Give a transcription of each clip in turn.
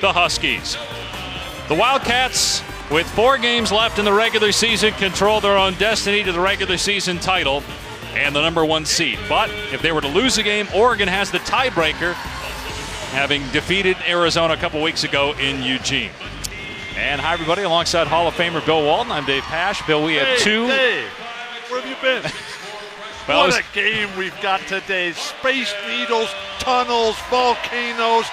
the Huskies. The Wildcats, with 4 games left in the regular season, control their own destiny to the regular season title and the #1 seed. But if they were to lose a game, Oregon has the tiebreaker, having defeated Arizona a couple weeks ago in Eugene. And hi, everybody. Alongside Hall of Famer Bill Walton, I'm Dave Pasch. Bill, we had two. Dave, where have you been? Well, what a game we've got today. Space Needles, tunnels, volcanoes,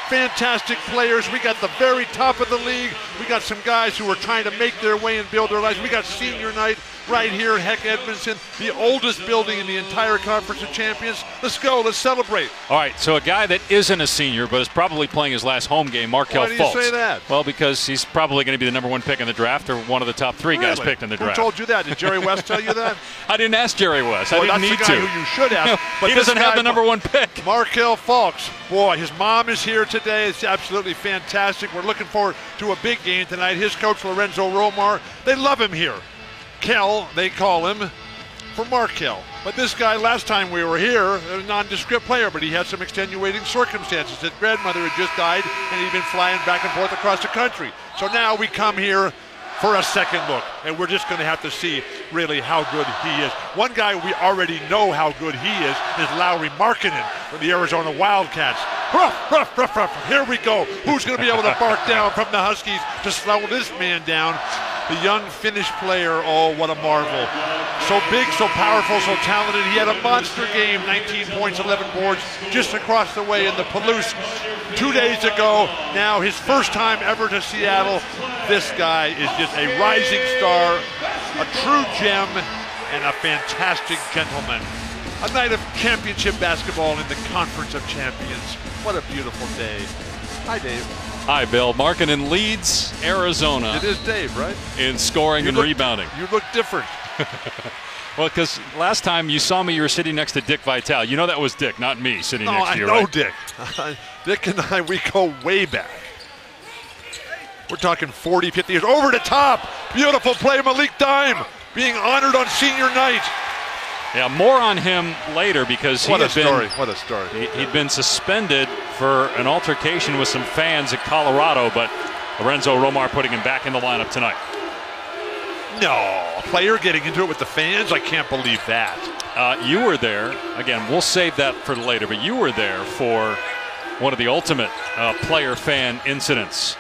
fantastic players. We got the very top of the league. We got some guys who are trying to make their way and build their lives. We got senior night right here at Heck Edmondson, the oldest building in the entire Conference of Champions. Let's go. Let's celebrate. All right, so a guy that isn't a senior but is probably playing his last home game, Markelle Fultz. Why do you say that? Well, because he's probably going to be the #1 pick in the draft, or one of the top 3 guys picked in the draft. Who told you that? Did Jerry West tell you that? I didn't ask Jerry West. Well, I didn't need that's the to. guy who you should ask. But he doesn't have the #1 pick. Markelle Fultz. Boy, his mom is here today. It's absolutely fantastic. We're looking forward to a big game tonight. His coach, Lorenzo Romar, they love him here. Kel, they call him, for Markelle. But this guy, last time we were here, a nondescript player, but he had some extenuating circumstances. His grandmother had just died, and he'd been flying back and forth across the country. So now we come here for a second look, and we're just going to have to see really how good he is. One guy we already know how good he is Lauri Markkanen for the Arizona Wildcats. Ruff, ruff, ruff, ruff. Here we go. Who's going to be able to bark down from the Huskies to slow this man down? The young Finnish player, oh, what a marvel. So big, so powerful, so talented. He had a monster game, 19 points, 11 boards, just across the way in the Palouse 2 days ago. Now his first time ever to Seattle. This guy is just a rising star, a true gem, and a fantastic gentleman. A night of championship basketball in the Conference of Champions. What a beautiful day. Hi, Dave. Hi, Bill. Markkanen leads Arizona. It is Dave, right? In scoring and rebounding. You look different. Well, because last time you saw me, you were sitting next to Dick Vitale. You know that was Dick, not me, sitting next to you, right? No, I know Dick. Dick and I, we go way back. We're talking 40, 50 years. Over the top. Beautiful play, Malik Dime, being honored on senior night. Yeah, more on him later because What a story. He'd been suspended for an altercation with some fans at Colorado, but Lorenzo Romar putting him back in the lineup tonight. No, a player getting into it with the fans? I can't believe that. You were there. Again, we'll save that for later, but you were there for one of the ultimate player-fan incidents.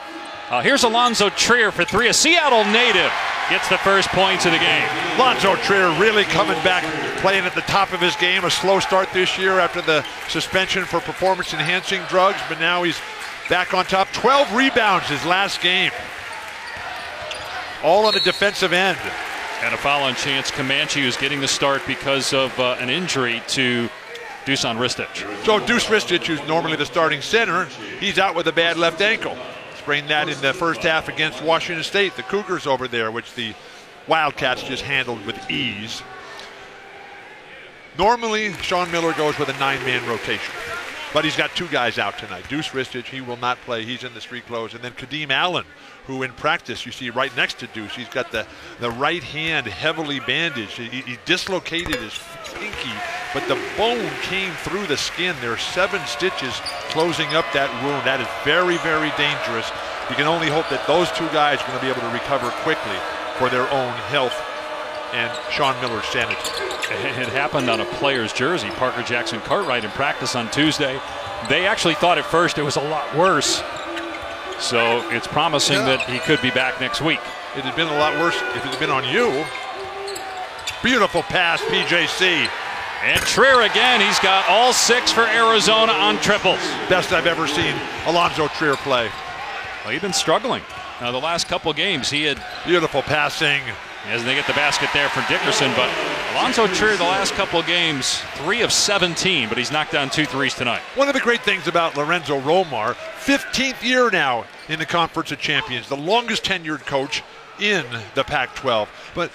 Here's Alonzo Trier for 3. A Seattle native gets the first points of the game. Alonzo Trier really coming back, playing at the top of his game. A slow start this year after the suspension for performance-enhancing drugs, but now he's back on top. 12 rebounds his last game. All on the defensive end. And a foul on Chance Comanche, who's getting the start because of an injury to Dusan Ristic. So Deuce Ristic, who's normally the starting center, he's out with a bad left ankle. Sprained that in the first half against Washington State. The Cougars over there, which the Wildcats just handled with ease. Normally, Sean Miller goes with a 9-man rotation. But he's got 2 guys out tonight. Deuce Ristic, he will not play. He's in the street clothes. And then Kadeem Allen, who in practice you see right next to Deuce. He's got the right hand heavily bandaged. He dislocated his pinky, but the bone came through the skin. There are 7 stitches closing up that wound. That is very, very dangerous. You can only hope that those 2 guys are going to be able to recover quickly for their own health and Sean Miller's sanity. It happened on a player's jersey. Parker Jackson Cartwright in practice on Tuesday. They actually thought at first it was a lot worse. So it's promising that he could be back next week. It had been a lot worse if it had been on you. Beautiful pass, PJC. And Trier again. He's got all 6 for Arizona on triples. Best I've ever seen Alonzo Trier play. Well, he'd been struggling. Now, the last couple games, he had... Beautiful passing. As they get the basket there for Dickerson, but Alonzo Trier the last couple of games, 3 of 17, but he's knocked down 2 threes tonight. One of the great things about Lorenzo Romar, 15th year now in the Conference of Champions, the longest tenured coach in the Pac-12. But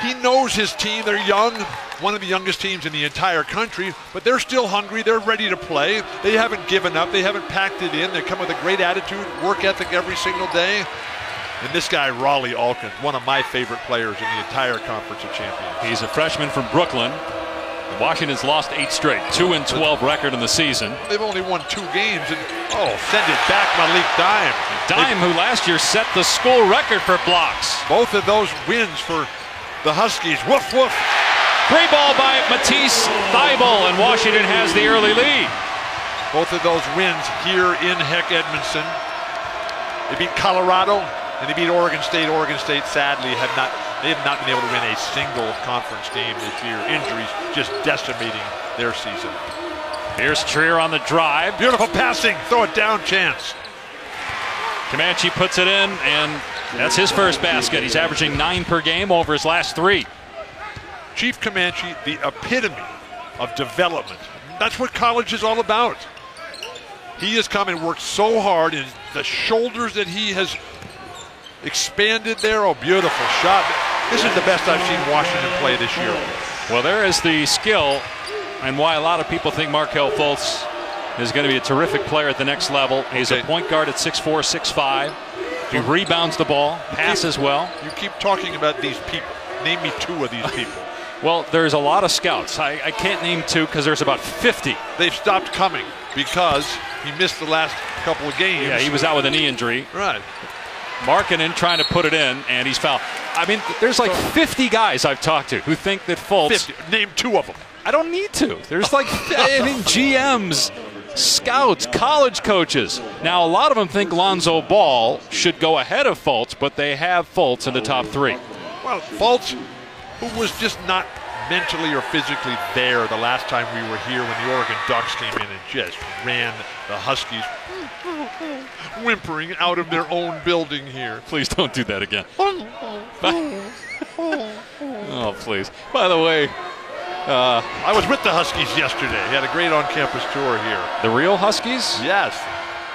he knows his team. They're young, one of the youngest teams in the entire country, but they're still hungry. They're ready to play. They haven't given up. They haven't packed it in. They come with a great attitude, work ethic every single day. And this guy, Rawle Alkins, one of my favorite players in the entire Conference of Champions. He's a freshman from Brooklyn. Washington's lost 8 straight, 2-12 record in the season. They've only won 2 games, and send it back, Malik Dime. Dime, who last year set the school record for blocks. Both of those wins for the Huskies. Woof, woof. Great ball by Matisse Thybulle, and Washington has the early lead. Both of those wins here in Heck Edmondson. They beat Colorado and they beat Oregon State. Oregon State sadly have not been able to win a single conference game this year. Injuries just decimating their season. Here's Trier on the drive. Beautiful passing. Throw it down chance. Comanche puts it in, and that's his first basket. He's averaging 9 per game over his last 3. Chief Comanche, the epitome of development. That's what college is all about. He has come and worked so hard, and the shoulders that he has expanded there. Oh, beautiful shot. This is the best I've seen Washington play this year. Well, there is the skill, and why a lot of people think Markelle Fultz is going to be a terrific player at the next level. He's a point guard at 6'4", 6'5". He rebounds the ball, passes well. You keep talking about these people. Name me 2 of these people. Well, there's a lot of scouts. I can't name 2 because there's about 50. They've stopped coming because he missed the last couple of games. Yeah, he was out with a knee injury. Right. Markkanen trying to put it in, and he's fouled. I mean, there's like 50 guys I've talked to who think that Fultz... 50. Name 2 of them. I don't need to. There's like, GMs, scouts, college coaches. Now, a lot of them think Lonzo Ball should go ahead of Fultz, but they have Fultz in the top 3. Well, Fultz, who was just not mentally or physically there the last time we were here when the Oregon Ducks came in and just ran the Huskies whimpering out of their own building here. Please don't do that again. Oh, please. By the way, I was with the Huskies yesterday. He had a great on-campus tour here. The real Huskies? Yes.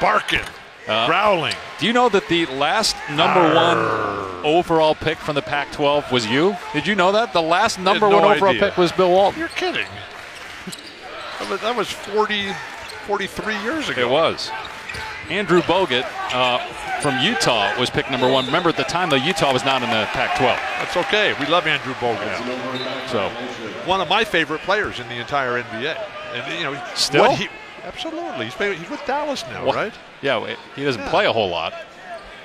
Barking, growling. Do you know that the last number 1 overall pick from the Pac-12 was you? Did you know that? The last number 1 overall pick was Bill Walton. You're kidding. That was 43 years ago. It was. Andrew Bogut from Utah was picked number 1. Remember, at the time, though, Utah was not in the Pac-12. That's okay. We love Andrew Bogut. Yeah. So, one of my favorite players in the entire NBA. And still, absolutely. He's with Dallas now, right? Yeah, he doesn't play a whole lot.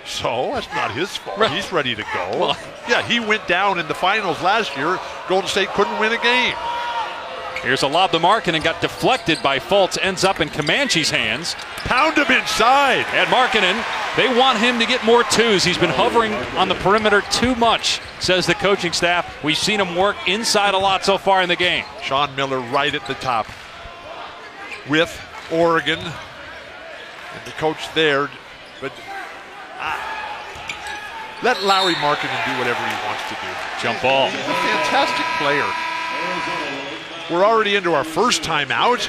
So that's not his fault. Right. He's ready to go. Well, yeah, he went down in the finals last year. Golden State couldn't win a game. Here's a lob to Markkanen and got deflected by Fultz. Ends up in Comanche's hands. Pound him inside. And Markkanen, they want him to get more 2s. He's been hovering on the perimeter too much, says the coaching staff. We've seen him work inside a lot so far in the game. Sean Miller right at the top with Oregon. And the coach there. But let Lauri Markkanen do whatever he wants to do. Jump ball. He's a fantastic player. We're already into our first time out.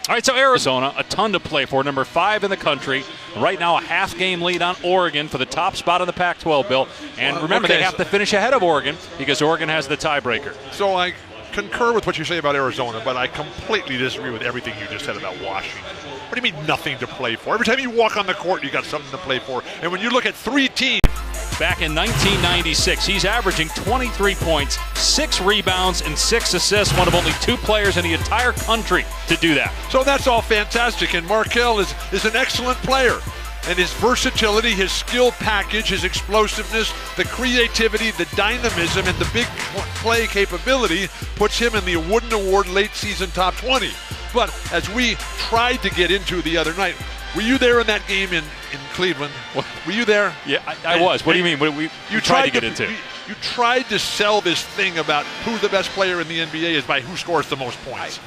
All right, so Arizona, a ton to play for. Number 5 in the country. Right now, a half-game lead on Oregon for the top spot in the Pac-12, Bill. And remember, they have to finish ahead of Oregon because Oregon has the tiebreaker. So I concur with what you say about Arizona, but I completely disagree with everything you just said about Washington. What do you mean nothing to play for? Every time you walk on the court, you got something to play for. And when you look at 3 teams. Back in 1996, he's averaging 23 points, 6 rebounds, and 6 assists, one of only 2 players in the entire country to do that. So that's all fantastic, and Markelle is an excellent player. And his versatility, his skill package, his explosiveness, the creativity, the dynamism, and the big play capability puts him in the Wooden Award late season top 20. But as we tried to get into the other night, were you there in that game in Cleveland? Were you there? Yeah, I was. What do you mean? You tried to get into? You tried to sell this thing about who the best player in the NBA is by who scores the most points.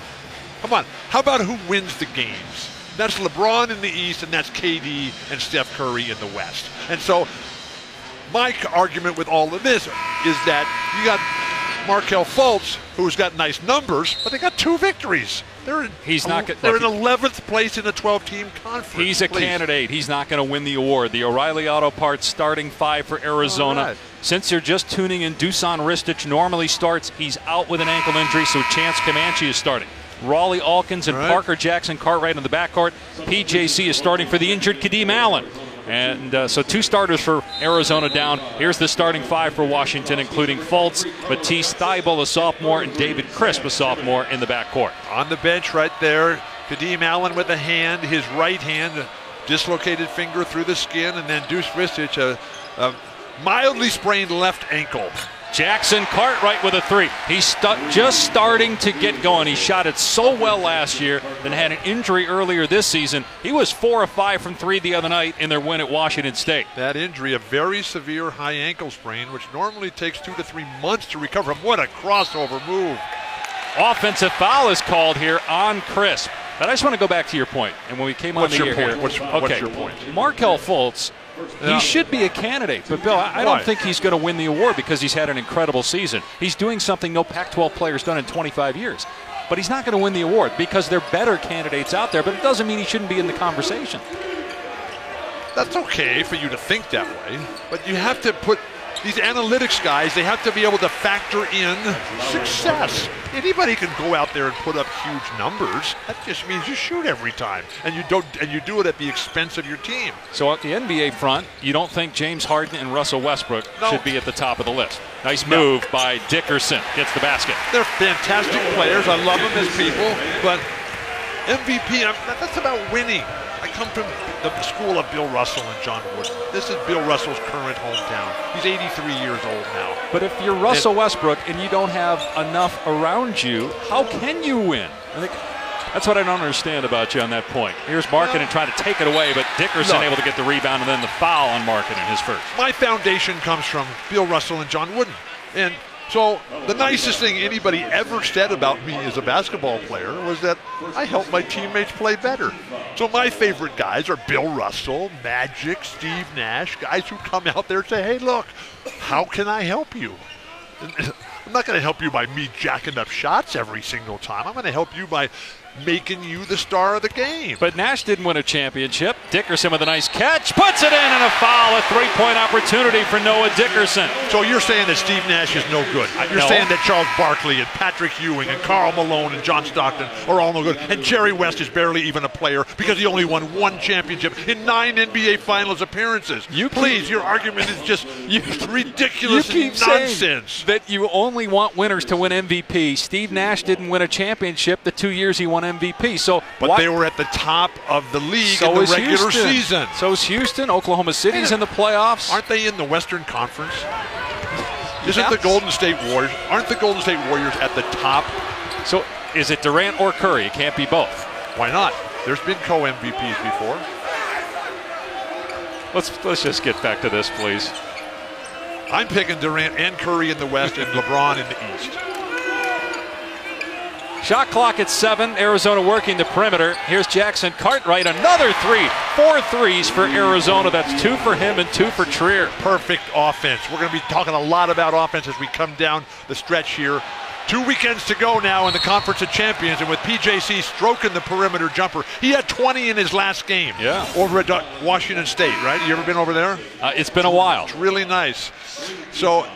Come on. How about who wins the games? That's LeBron in the East, and that's KD and Steph Curry in the West. And so my argument with all of this is that you got Markelle Fultz, who's got nice numbers, but they got 2 victories. They're in 11th place in the 12-team conference. He's a candidate. He's not going to win the award. The O'Reilly Auto Parts starting 5 for Arizona. Right. Since you're just tuning in, Dusan Ristic normally starts. He's out with an ankle injury, so Chance Comanche is starting. Raleigh Alkins and Parker Jackson Cartwright in the backcourt. PJC is starting for the injured Kadeem Allen. And so 2 starters for Arizona down. Here's the starting 5 for Washington, including Fultz, Matisse Thybulle, a sophomore, and David Crisp, a sophomore, in the backcourt. On the bench right there, Kadeem Allen with a hand, his right hand, dislocated finger through the skin, and then Deuce Vistic, a mildly sprained left ankle. Jackson Cartwright with a 3. He's just starting to get going. He shot it so well last year, then had an injury earlier this season. He was 4 of 5 from 3 the other night in their win at Washington State. That injury, a very severe high ankle sprain, which normally takes 2 to 3 months to recover from. What a crossover move. Offensive foul is called here on Crisp. But I just want to go back to your point. And when we came on the air here, what's your point? Markelle Fultz, he should be a candidate. But, Bill, I don't think he's going to win the award because he's had an incredible season. He's doing something no Pac-12 player's done in 25 years. But he's not going to win the award because there are better candidates out there. But it doesn't mean he shouldn't be in the conversation. That's okay for you to think that way. But you have to put these analytics guys, they have to be able to factor in success. Anybody can go out there and put up huge numbers. That just means you shoot every time, and you do it at the expense of your team. So at the NBA front, you don't think James Harden and Russell Westbrook should be at the top of the list? Nice move by Dickerson. Gets the basket. They're fantastic players. I love them as people, but MVP, that's about winning. I come from the school of Bill Russell and John Wooden. This is Bill Russell's current hometown. He's 83 years old now. But if you're Russell Westbrook and you don't have enough around you, how can you win? That's what I don't understand about you on that point. Here's Markkanen trying to take it away, but Dickerson able to get the rebound and then the foul on Markkanen, his first. My foundation comes from Bill Russell and John Wooden. And so the nicest thing anybody ever said about me as a basketball player was that I helped my teammates play better. So my favorite guys are Bill Russell, Magic, Steve Nash, guys who come out there and say, hey, look, how can I help you? I'm not going to help you by me jacking up shots every single time. I'm going to help you by making you the star of the game. But Nash didn't win a championship. Dickerson with a nice catch, puts it in, and a foul, a 3-point opportunity for Noah Dickerson. So you're saying that Steve Nash is no good. You're saying that Charles Barkley and Patrick Ewing and Karl Malone and John Stockton are all no good. And Jerry West is barely even a player because he only won 1 championship in 9 NBA Finals appearances. Please, your argument is just ridiculous nonsense. That you only want winners to win MVP. Steve Nash didn't win a championship the 2 years he won MVP. But they were at the top of the league in the regular season. So is Houston. Oklahoma City's in the playoffs. Aren't they in the Western Conference? Isn't the Golden State Warriors? Aren't the Golden State Warriors at the top? So is it Durant or Curry? It can't be both. Why not? There's been co-MVPs before. Let's just get back to this, please. I'm picking Durant and Curry in the West and LeBron in the East. Shot clock at 7. Arizona working the perimeter. Here's Jackson Cartwright. Another 3. 4 threes for Arizona. That's 2 for him and 2 for Trier. Perfect offense. We're going to be talking a lot about offense as we come down the stretch here. 2 weekends to go now in the Conference of Champions, and with PJC stroking the perimeter jumper. He had 20 in his last game over at Washington State, right? You ever been over there? It's been a while. It's really nice. So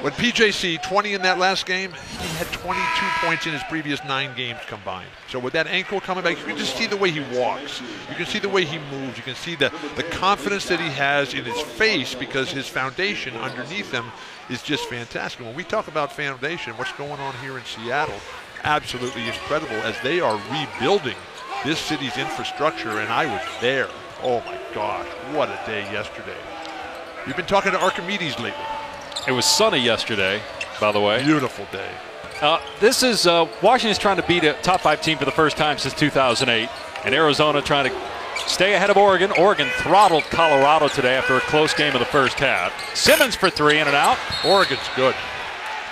when PJC, 20 in that last game, he had 22 points in his previous 9 games combined. So with that ankle coming back, you can just see the way he walks. You can see the way he moves. You can see the confidence that he has in his face because his foundation underneath him is just fantastic. When we talk about foundation, what's going on here in Seattle, absolutely incredible as they are rebuilding this city's infrastructure, and I was there. Oh my gosh, what a day yesterday. You've been talking to Archimedes lately. It was sunny yesterday, by the way. Beautiful day. This is Washington's trying to beat a top 5 team for the first time since 2008, and Arizona trying to stay ahead of Oregon. Oregon throttled Colorado today after a close game of the first half. Simmons for 3 in and out. Oregon's good.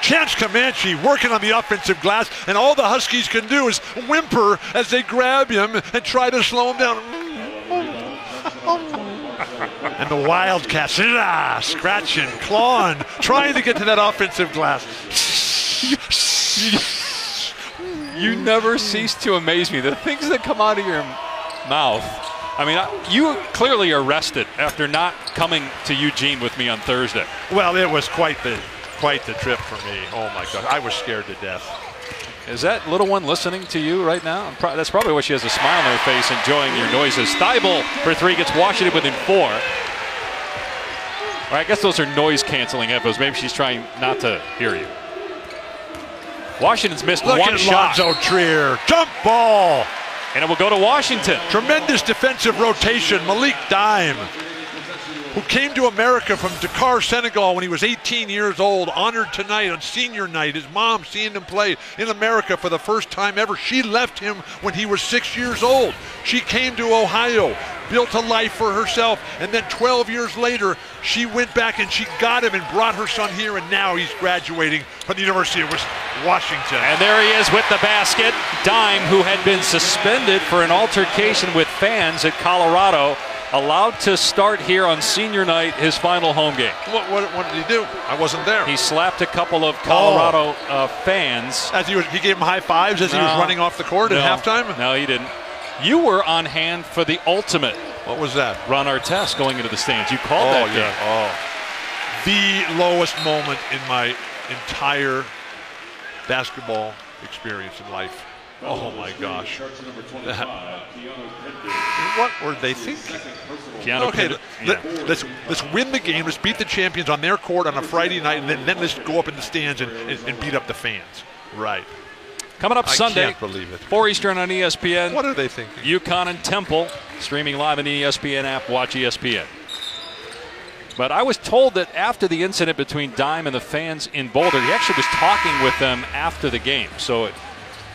Chance Comanche working on the offensive glass, and all the Huskies can do is whimper as they grab him and try to slow him down. And the Wildcats scratching, clawing, trying to get to that offensive glass. You never cease to amaze me. The things that come out of your mouth. I mean, you clearly are rested after not coming to Eugene with me on Thursday. Well, it was quite the trip for me. Oh my God, I was scared to death. Is that little one listening to you right now? That's probably why she has a smile on her face, enjoying your noises. Thybulle for 3 gets Washington within 4. Or I guess those are noise-canceling headphones. Maybe she's trying not to hear you. Washington's missed Look one at shot. Lonzo Trier. Jump ball. And it will go to Washington. Tremendous defensive rotation. Malik Dime, who came to America from Dakar, Senegal when he was 18 years old, honored tonight on senior night. His mom seeing him play in America for the first time ever. She left him when he was 6 years old. She came to Ohio, built a life for herself, and then 12 years later, she went back and she got him and brought her son here, and now he's graduating from the University of Washington. And there he is with the basket. Dime, who had been suspended for an altercation with fans at Colorado, allowed to start here on senior night, his final home game. What did he do? I wasn't there. He slapped a couple of Colorado fans. As he gave him high fives as he was running off the court at halftime? No, he didn't. You were on hand for the ultimate. What was that? Ron Artest going into the stands. You called that game. The lowest moment in my entire basketball experience in life. Oh my gosh. What were they thinking? Let's win the game. Let's beat the champions on their court on a Friday night, and then let's go up in the stands and beat up the fans. Right. Coming up Sunday, I can't believe it. 4 Eastern on ESPN. What are they thinking? UConn and Temple, streaming live on the ESPN app. Watch ESPN. But I was told that after the incident between Dime and the fans in Boulder, he actually was talking with them after the game. So it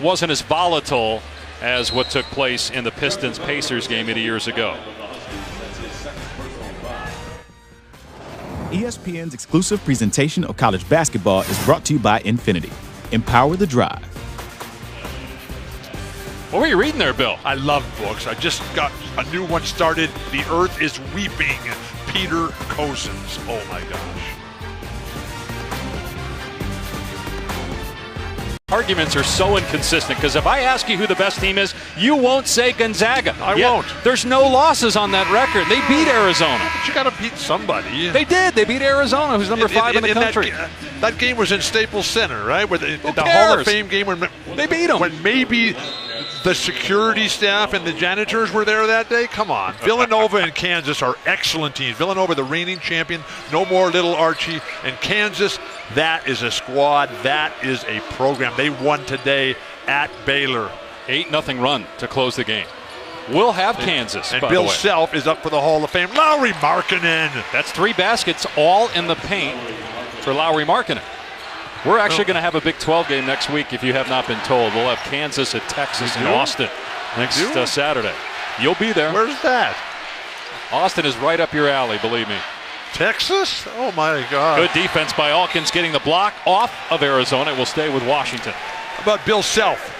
wasn't as volatile as what took place in the Pistons-Pacers game 80 years ago. ESPN's exclusive presentation of college basketball is brought to you by Infinity. Empower the drive. What were you reading there, Bill? I love books. I just got a new one started. The Earth is Weeping. Peter Cousins. Oh my gosh. Arguments are so inconsistent because if I ask you who the best team is, you won't say Gonzaga. I won't. There's no losses on that record. They beat Arizona. But you got to beat somebody. They did. They beat Arizona, who's number 5 in the country. That game was in Staples Center, right? Where the cares? Hall of Fame game when they beat them. When maybe the security staff and the janitors were there that day. Come on. Villanova and Kansas are excellent teams. Villanova, the reigning champion. No more little Archie. And Kansas, that is a squad. That is a program. They won today at Baylor. 8-0 run to close the game. We'll have Kansas. And Bill Self is up for the Hall of Fame. Lauri Markkanen. That's 3 baskets all in the paint for Lauri Markkanen. We're actually going to have a Big 12 game next week, if you have not been told. We'll have Kansas at Texas in Austin next Saturday. You'll be there. Where's that? Austin is right up your alley, believe me. Texas? Oh, my God. Good defense by Alkins getting the block off of Arizona. It will stay with Washington. How about Bill Self?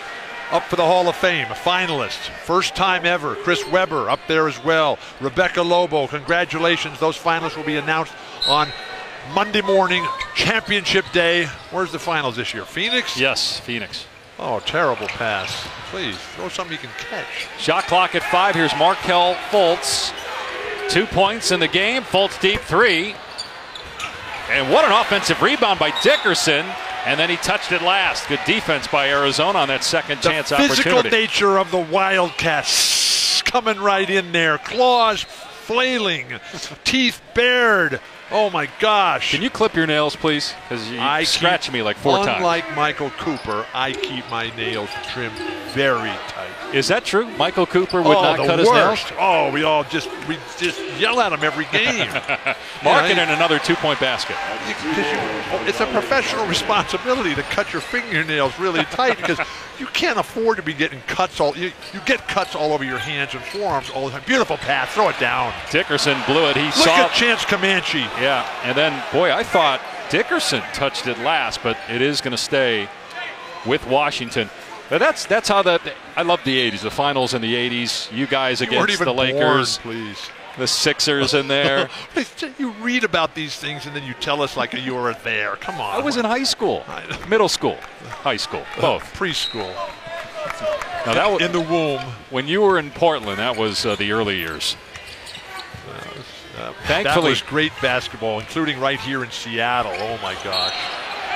Up for the Hall of Fame, a finalist. First time ever. Chris Webber up there as well. Rebecca Lobo, congratulations. Those finalists will be announced on Monday morning, championship day. Where's the finals this year? Phoenix? Yes, Phoenix. Oh, terrible pass. Please, throw something you can catch. Shot clock at 5. Here's Markelle Fultz. 2 points in the game. Fultz deep 3. And what an offensive rebound by Dickerson. And then he touched it last. Good defense by Arizona on that second chance opportunity. The physical nature of the Wildcats coming right in there. Claws flailing, teeth bared. Oh my gosh. Can you clip your nails, please? Because you scratched me like 4 times. Unlike Michael Cooper, I keep my nails trimmed very tight. Is that true? Michael Cooper would not cut his nails? Oh, we just yell at him every game. Markkanen another 2-point basket. It's a professional responsibility to cut your fingernails really tight because you can't afford to be getting cuts you get cuts all over your hands and forearms all the time. Beautiful pass. Throw it down. Dickerson blew it. Look at Chance Comanche. Yeah, and then, boy, I thought Dickerson touched it last, but it is going to stay with Washington. But that's how I love the 80s, the finals in the 80s. You guys against the Lakers. Born, please. The Sixers in there. You read about these things and then you tell us like you were there. Come on. I was in high school, middle school, high school, both. Preschool. Now that was in the womb. When you were in Portland, that was the early years. That Thankfully, was great basketball, including right here in Seattle. Oh my gosh.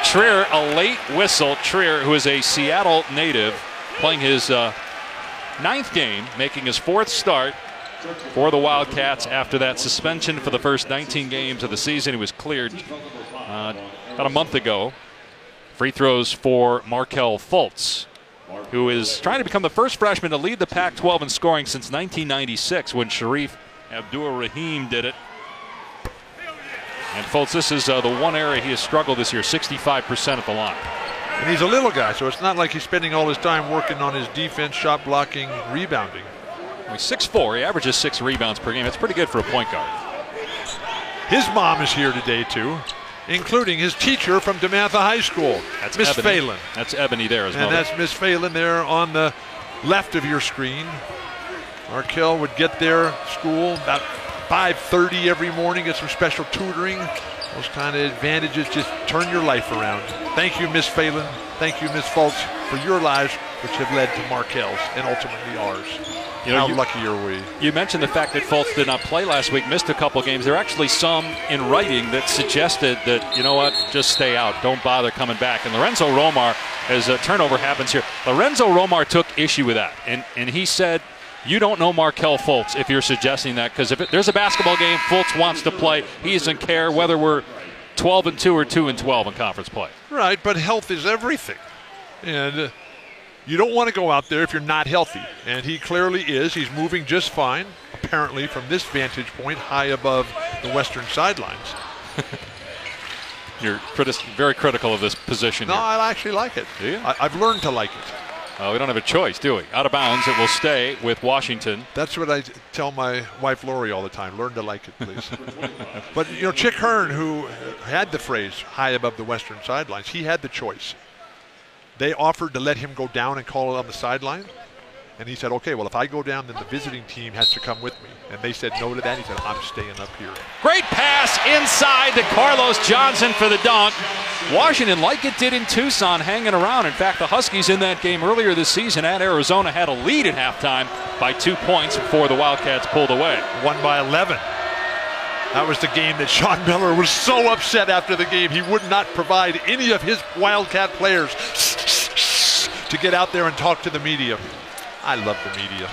Trier, a late whistle. Trier, who is a Seattle native, playing his 9th game, making his 4th start for the Wildcats after that suspension for the first 19 games of the season. He was cleared about a month ago. Free throws for Markelle Fultz, who is trying to become the first freshman to lead the Pac-12 in scoring since 1996 when Sharif Abdur-Rahim did it. And Fultz, this is the one area he has struggled this year, 65% at the line. And he's a little guy, so it's not like he's spending all his time working on his defense, shot blocking, rebounding. He's 6'4", he averages 6 rebounds per game. That's pretty good for a point guard. His mom is here today, too, including his teacher from DeMatha High School, Miss Phelan. That's Ebony there as well. And that's Miss Phelan there on the left of your screen. Markelle would get there, school, about 5:30 every morning, get some special tutoring. Those kind of advantages just turn your life around. Thank you, Miss Phelan. Thank you, Miss Fultz, for your lives, which have led to Markelle's and ultimately ours. How lucky are we? You mentioned the fact that Fultz did not play last week, missed a couple games. There are actually some in writing that suggested that, you know what, just stay out. Don't bother coming back. And Lorenzo Romar, as a turnover happens here, Lorenzo Romar took issue with that. And he said, you don't know Markelle Fultz if you're suggesting that, because if there's a basketball game, Fultz wants to play. He doesn't care whether we're 12-2 or 2-12 in conference play. Right, but health is everything. And you don't want to go out there if you're not healthy. And he clearly is. He's moving just fine, apparently, from this vantage point, high above the western sidelines. You're very critical of this position No, here. I actually like it. Do you? I've learned to like it. We don't have a choice, do we? Out of bounds, it will stay with Washington. That's what I tell my wife Lori all the time. Learn to like it, please. But, Chick Hearn, who had the phrase high above the western sidelines, he had the choice. They offered to let him go down and call it on the sideline. And he said, okay, well, if I go down, then the visiting team has to come with me. And they said no to that. He said, I'm staying up here. Great pass inside to Carlos Johnson for the dunk. Washington, like it did in Tucson, hanging around. In fact, the Huskies in that game earlier this season at Arizona had a lead at halftime by 2 points before the Wildcats pulled away. Won by 11. That was the game that Sean Miller was so upset after the game. He would not provide any of his Wildcat players to get out there and talk to the media. I love the media.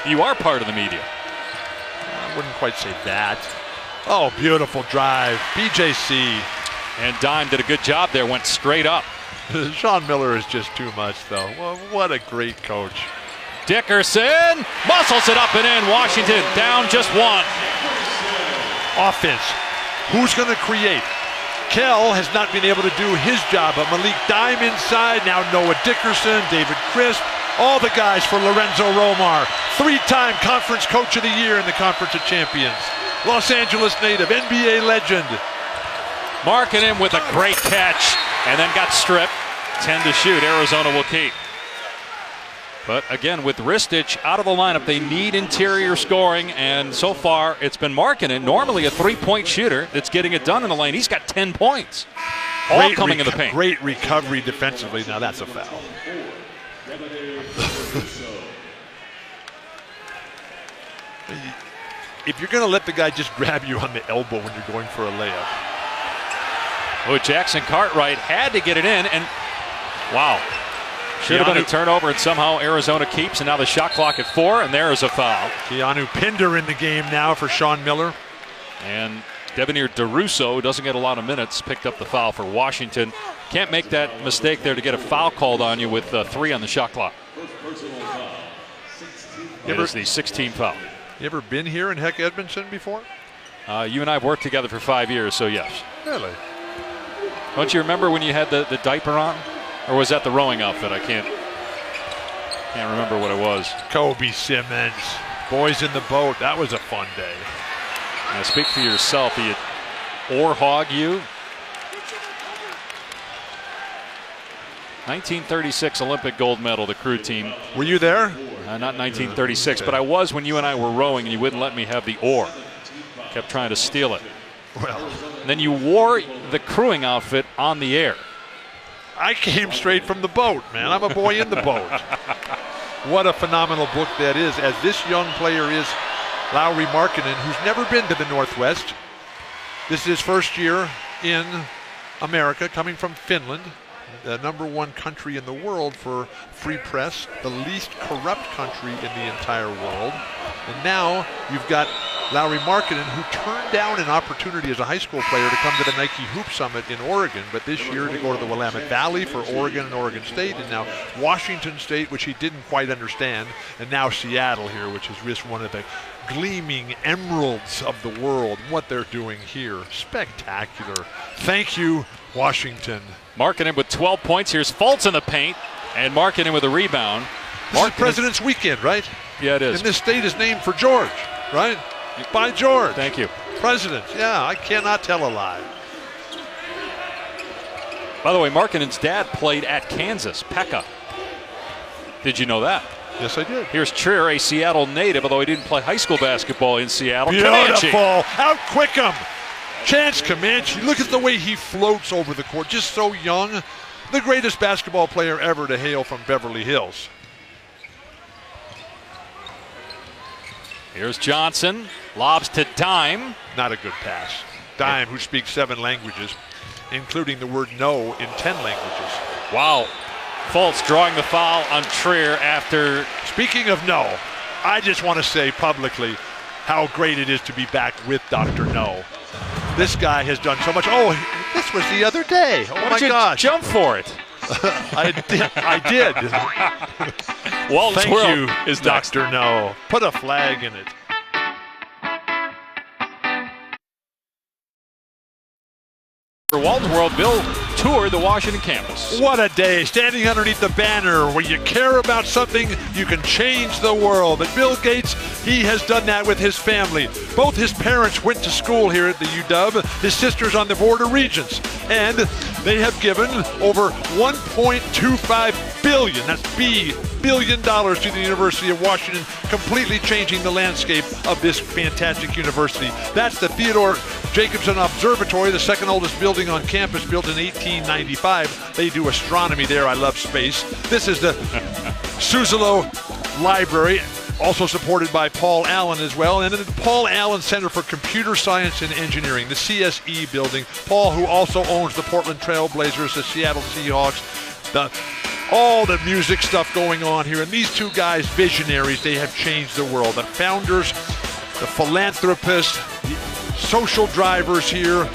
You are part of the media. I wouldn't quite say that. Oh, beautiful drive. BJC. And Dime did a good job there, went straight up. Sean Miller is just too much, though. Well, what a great coach. Dickerson muscles it up and in. Washington down just one. Offense. Who's going to create? Kell has not been able to do his job, but Malik Dime inside. Now Noah Dickerson, David Crisp. All the guys for Lorenzo Romar, 3-time Conference Coach of the Year in the Conference of Champions. Los Angeles native, NBA legend. Markkanen with a great catch and then got stripped. 10 to shoot. Arizona will keep. But again, with Ristic out of the lineup, they need interior scoring, and so far it's been Markkanen, normally a three-point shooter, that's getting it done in the lane. He's got 10 points, all coming in the paint. Great recovery defensively. Now that's a foul. If you're going to let the guy just grab you on the elbow when you're going for a layup. Oh, Jackson Cartwright had to get it in, and wow. Should have been a turnover, and somehow Arizona keeps, and now the shot clock at 4, and there is a foul. Keanu Pinder in the game now for Sean Miller. And Devenir DeRusso doesn't get a lot of minutes, picked up the foul for Washington. Can't make that mistake there to get a foul called on you with 3 on the shot clock. It is the 16th foul. You ever been here in Heck Edmondson before? You and I have worked together for 5 years, so yes. Really? Don't you remember when you had the diaper on? Or was that the rowing outfit? I can't remember what it was. Kobe Simmons, boys in the boat. That was a fun day. Now speak for yourself. He had Orr hog you. 1936 Olympic gold medal, the crew team. Were you there? Not 1936, but I was when you and I were rowing, and you wouldn't let me have the oar. Kept trying to steal it. Well, and then you wore the crewing outfit on the air. I came straight from the boat, man. I'm a boy in the boat. What a phenomenal book that is, as this young player is Lauri Markkanen, who's never been to the Northwest. This is his first year in America, coming from Finland, the #1 country in the world for free press, the least corrupt country in the entire world. And now you've got Lauri Markkanen, who turned down an opportunity as a high school player to come to the Nike Hoop Summit in Oregon, but this year to go to the Willamette Valley for Oregon and Oregon State, and now Washington State, which he didn't quite understand, and now Seattle here, which is just one of the gleaming emeralds of the world. What they're doing here, spectacular. Thank you, Washington. Markkanen with 12 points. Here's Fultz in the paint, and Markkanen with a rebound. This is President's Weekend, right? Yeah, it is. And this state is named for George, right? By George. Thank you. President. Yeah, I cannot tell a lie. By the way, Markkanen's dad played at Kansas, Pekka. Did you know that? Yes, I did. Here's Trier, a Seattle native, although he didn't play high school basketball in Seattle. Beautiful. Comanche. Out quick him. Chance Comanche. Look at the way he floats over the court. Just so young. The greatest basketball player ever to hail from Beverly Hills. Here's Johnson. Lobs to Dime. Not a good pass. Dime, who speaks 7 languages, including the word no in 10 languages. Wow. Fultz drawing the foul on Trier after. Speaking of no, I just want to say publicly how great it is to be back with Dr. No. This guy has done so much. Oh, this was the other day. Oh my gosh. Jump for it. I did. Walton's Thank World you, is next. Dr. No. Put a flag in it. For Walton's World, Bill toured the Washington campus. What a day, standing underneath the banner. When you care about something, you can change the world. But Bill Gates, he has done that with his family. Both his parents went to school here at the UW. His sister's on the Board of Regents. And they have given over $1.25 billion, that's billion dollars to the University of Washington, completely changing the landscape of this fantastic university. That's the Theodore Jacobson Observatory, the second oldest building on campus, built in 1895. They do astronomy there. I love space. This is the Suzzallo Library, also supported by Paul Allen as well, and then the Paul Allen Center for Computer Science and Engineering, the CSE building. Paul, who also owns the Portland Trail Blazers, the Seattle Seahawks, all the music stuff going on here. And these two guys, visionaries, they have changed the world. The founders, the philanthropists, the social drivers here.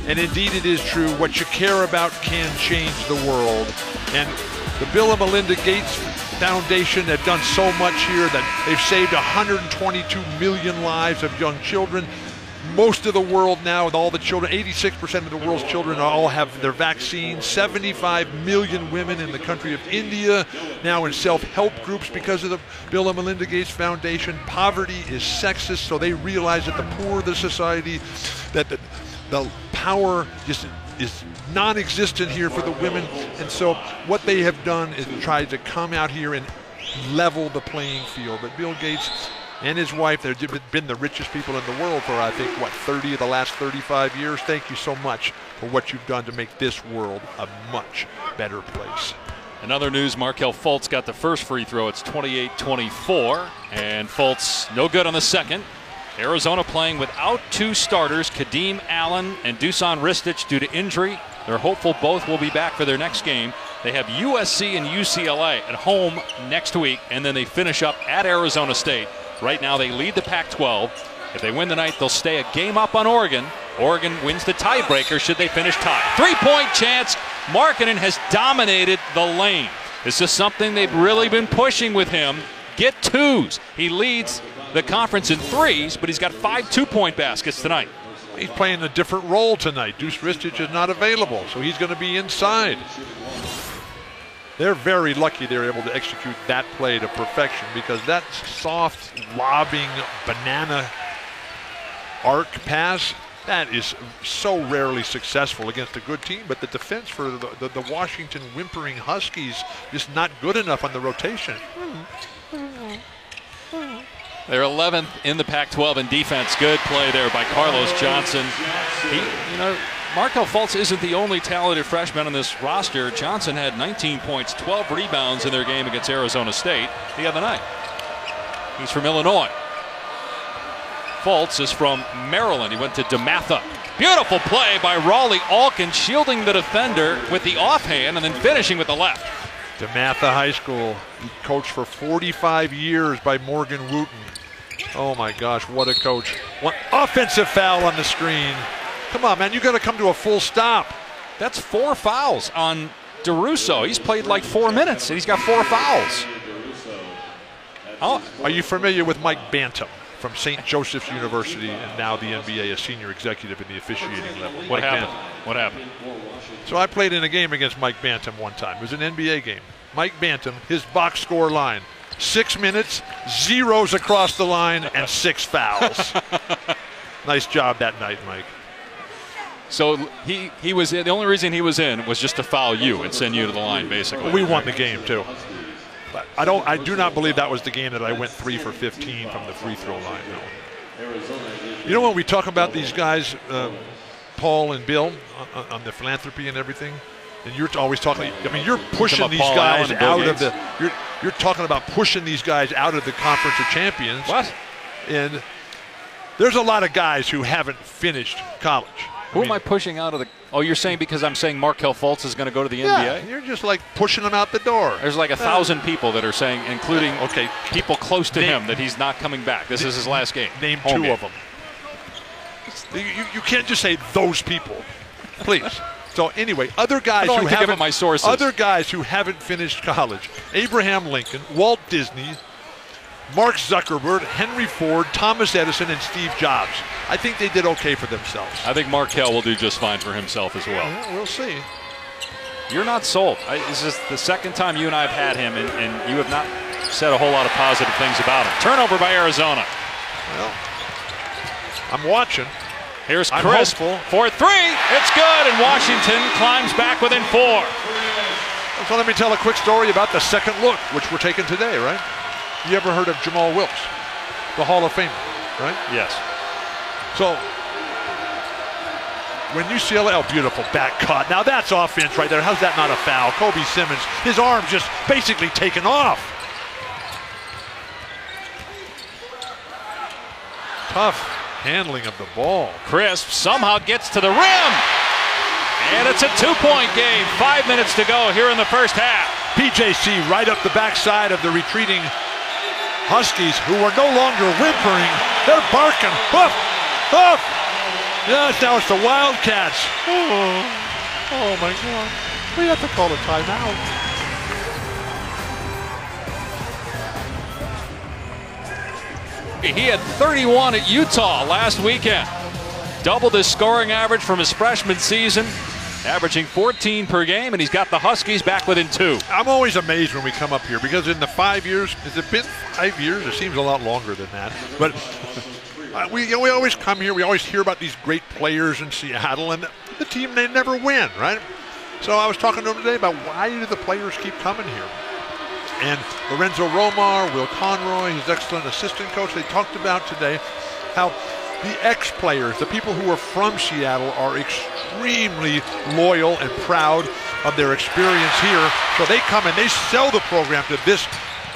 And indeed it is true, what you care about can change the world. And the Bill and Melinda Gates Foundation have done so much here that they've saved 122 million lives of young children. Most of the world now, with all the children, 86% of the world's children all have their vaccines. 75 million women in the country of India now in self-help groups because of the Bill and Melinda Gates Foundation. Poverty is sexist, so they realize that the poor of the society, that the power just is non-existent here for the women. And so what they have done is tried to come out here and level the playing field. But Bill Gates and his wife, they've been the richest people in the world for, I think, 30 of the last 35 years. Thank you so much for what you've done to make this world a much better place. In other news, Markelle Fultz got the first free throw. It's 28-24, and Fultz no good on the second. Arizona playing without 2 starters, Kadeem Allen and Dusan Ristic, due to injury. They're hopeful both will be back for their next game. They have USC and UCLA at home next week, and then they finish up at Arizona State. Right now they lead the Pac-12. If they win tonight, they'll stay a game up on Oregon. Oregon wins the tiebreaker should they finish tied. 3-point chance. Markkanen has dominated the lane. This is something they've really been pushing with him. Get 2s. He leads the conference in 3s, but he's got 5 2-point baskets tonight. He's playing a different role tonight. Deuce Ristic is not available, so he's going to be inside. They're very lucky they're able to execute that play to perfection, because that soft, lobbing, banana arc pass, that is so rarely successful against a good team. But the defense for the Washington whimpering Huskies is not good enough on the rotation. They're 11th in the Pac-12 in defense. Good play there by Carlos Johnson. Markelle Fultz isn't the only talented freshman on this roster. Johnson had 19 points, 12 rebounds in their game against Arizona State the other night. He's from Illinois. Fultz is from Maryland. He went to DeMatha. Beautiful play by Raleigh Alkin, shielding the defender with the offhand and then finishing with the left. DeMatha High School, coached for 45 years by Morgan Wooten. Oh my gosh, what a coach. One offensive foul on the screen. Come on, man, you got to come to a full stop. That's 4 fouls on DeRusso. He's played like 4 minutes, and he's got 4 fouls. Oh, are you familiar with Mike Bantam from St. Joseph's University and now the NBA, a senior executive in the officiating level? What happened? What happened? So I played in a game against Mike Bantam one time. It was an NBA game. Mike Bantam, his box score line, 6 minutes, 0s across the line, and 6 fouls. Nice job that night, Mike. So he was the only reason he was in was just to foul you and send you to the line, basically. We won the game too. But I do not believe that was the game that I went 3 for 15 from the free throw line. No. You know when we talk about these guys, Paul and Bill, on the philanthropy and everything, and you're always talking. I mean, you're pushing these guys out of the. You're talking about pushing these guys out of the Conference of Champions. What? And there's a lot of guys who haven't finished college. Who am I pushing out of the? Oh, you're saying because I'm saying Markelle Fultz is going to go to the NBA? You're just like pushing them out the door. There's like 1,000 people that are saying, including people close to him, that he's not coming back. This is his last game. Name 2 of them. You can't just say those people, please. So anyway, other guys who haven't my sources. Other guys who haven't finished college: Abraham Lincoln, Walt Disney, Mark Zuckerberg, Henry Ford, Thomas Edison, and Steve Jobs. I think they did okay for themselves. I think Markelle will do just fine for himself as well. Yeah, we'll see. You're not sold. This is the second time you and I have had him, and you have not said a whole lot of positive things about him. Turnover by Arizona. Well, I'm watching. Here's Chris for 3. It's good, and Washington climbs back within 4. So let me tell a quick story about the second look, which we're taking today, right? You ever heard of Jamal Wilkes, the Hall of Famer, right? Yes. So when UCLA, oh, beautiful back cut. Now that's offense right there. How's that not a foul? Kobe Simmons, his arm just basically taken off. Tough handling of the ball. Crisp somehow gets to the rim. And it's a 2-point game. 5 minutes to go here in the first half. PJC right up the backside of the retreating Huskies, who are no longer whimpering. They're barking. Huff! Huff! Yes, now it's the Wildcats. Oh my God. We have to call a timeout. He had 31 at Utah last weekend. Doubled his scoring average from his freshman season, averaging 14 per game, and he's got the Huskies back within 2. I'm always amazed when we come up here because in the 5 years, has it been 5 years? It seems a lot longer than that. But we always come here, we always hear about these great players in Seattle, and the team, they never win, right? So I was talking to him today about why do the players keep coming here? And Lorenzo Romar, Will Conroy, his excellent assistant coach, they talked about today how the ex-players, the people who are from Seattle, are extremely loyal and proud of their experience here. So they come and they sell the program to this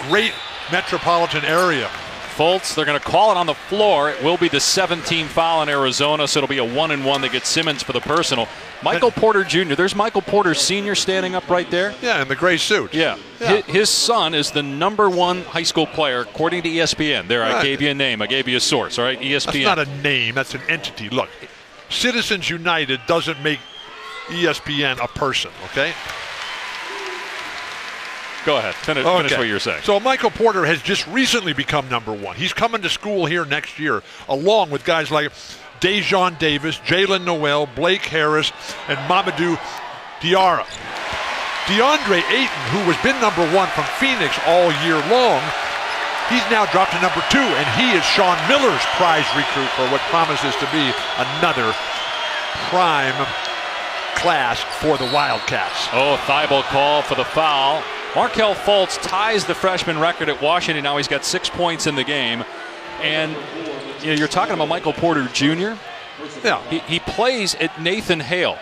great metropolitan area. Fultz, they're going to call it on the floor. It will be the 17th foul in Arizona, so it'll be a 1-and-1 that gets Simmons for the personal. Michael Porter Jr., there's Michael Porter Sr. standing up right there. Yeah, in the gray suit. Yeah. His son is the #1 high school player, according to ESPN. There, I gave you a name. I gave you a source, all right? ESPN. That's not a name. That's an entity. Look, Citizens United doesn't make ESPN a person, okay? Go ahead. Finish what you're saying. So Michael Porter has just recently become #1. He's coming to school here next year, along with guys like Dejon Davis, Jalen Noel, Blake Harris, and Mamadou Diarra. DeAndre Ayton, who has been #1 from Phoenix all year long, he's now dropped to #2, and he is Sean Miller's prize recruit for what promises to be another prime class for the Wildcats. Oh, Thibault call for the foul. Markelle Fultz ties the freshman record at Washington. Now he's got 6 points in the game. And you're talking about Michael Porter Jr. Yeah. He plays at Nathan Hale.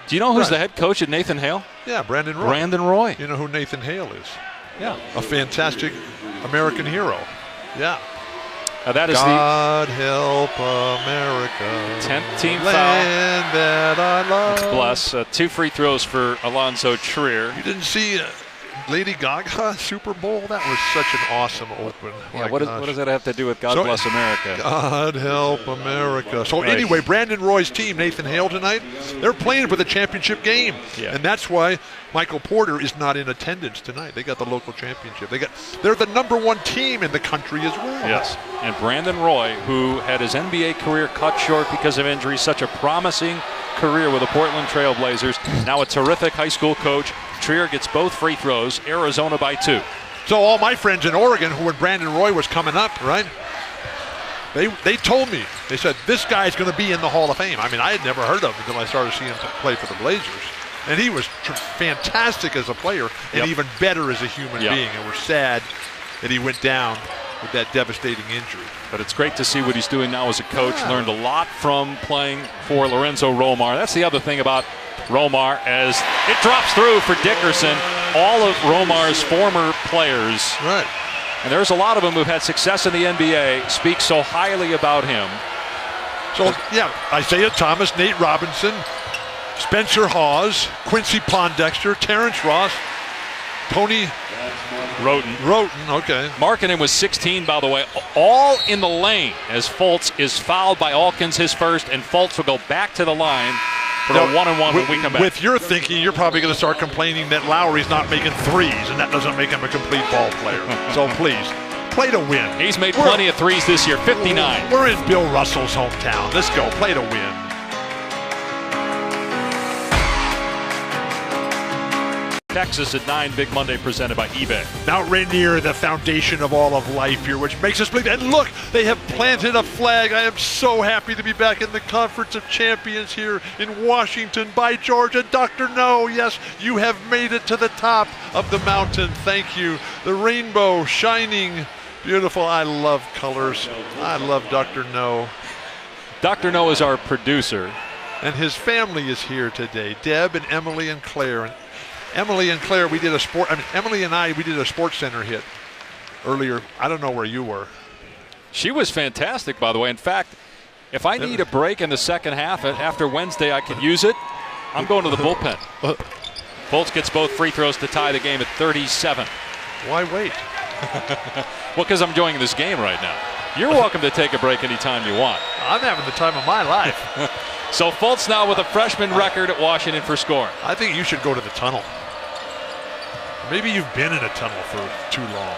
Do you know who's the head coach at Nathan Hale? Yeah, Brandon Roy. Brandon Roy. You know who Nathan Hale is? Yeah. A fantastic American hero. Yeah. That is God help America. 10th team foul. Land that I love. Bless. 2 free throws for Alonzo Trier. You didn't see Lady Gaga Super Bowl. That was such an awesome open. Yeah, what does that have to do with God Bless America? God help America. So anyway, Brandon Roy's team, Nathan Hale tonight, they're playing for the championship game. Yeah. And that's why Michael Porter is not in attendance tonight. They got the local championship. They're the #1 team in the country as well. Yes. And Brandon Roy, who had his NBA career cut short because of injury, such a promising career with the Portland Trail Blazers, now a terrific high school coach. Trier gets both free throws. Arizona by 2. So all my friends in Oregon, who when Brandon Roy was coming up, right, they told me, they said, this guy's going to be in the Hall of Fame. I mean, I had never heard of him until I started seeing him play for the Blazers. And he was fantastic as a player and even better as a human being. And we're sad that he went down with that devastating injury. But it's great to see what he's doing now as a coach. Learned a lot from playing for Lorenzo Romar. That's the other thing about Romar, as it drops through for Dickerson. All of Romar's former players, right, and there's a lot of them who've had success in the NBA, speak so highly about him. So, yeah, Isaiah Thomas, Nate Robinson, Spencer Hawes, Quincy Pondexter, Terrence Ross, Tony Roten, okay. Markkanen was 16, by the way, all in the lane as Fultz is fouled by Alkins, his first, and Fultz will go back to the line for a 1-on-1 when we come back. With your thinking, you're probably going to start complaining that Lowry's not making threes, and that doesn't make him a complete ball player. So please, play to win. He's made plenty of threes this year, 59. We're in Bill Russell's hometown. Let's go, play to win. Texas at 9, Big Monday presented by eBay. Mount Rainier, the foundation of all of life here, which makes us believe. And look, they have planted a flag. I am so happy to be back in the Conference of Champions here in Washington. By George and Dr. No, yes, you have made it to the top of the mountain. Thank you. The rainbow shining beautiful. I love colors. I love Dr. No. Dr. No is our producer. And his family is here today. Deb and Emily and Claire. And Emily and Claire, Emily and I, we did a Sports Center hit earlier. I don't know where you were. She was fantastic, by the way. In fact, if I need a break in the second half after Wednesday, I could use it. I'm going to the bullpen. Fultz gets both free throws to tie the game at 37. Why wait? Well, because I'm enjoying this game right now. You're welcome to take a break anytime you want. I'm having the time of my life. So Fultz now with a freshman record at Washington for scoring. I think you should go to the tunnel. Maybe you've been in a tunnel for too long.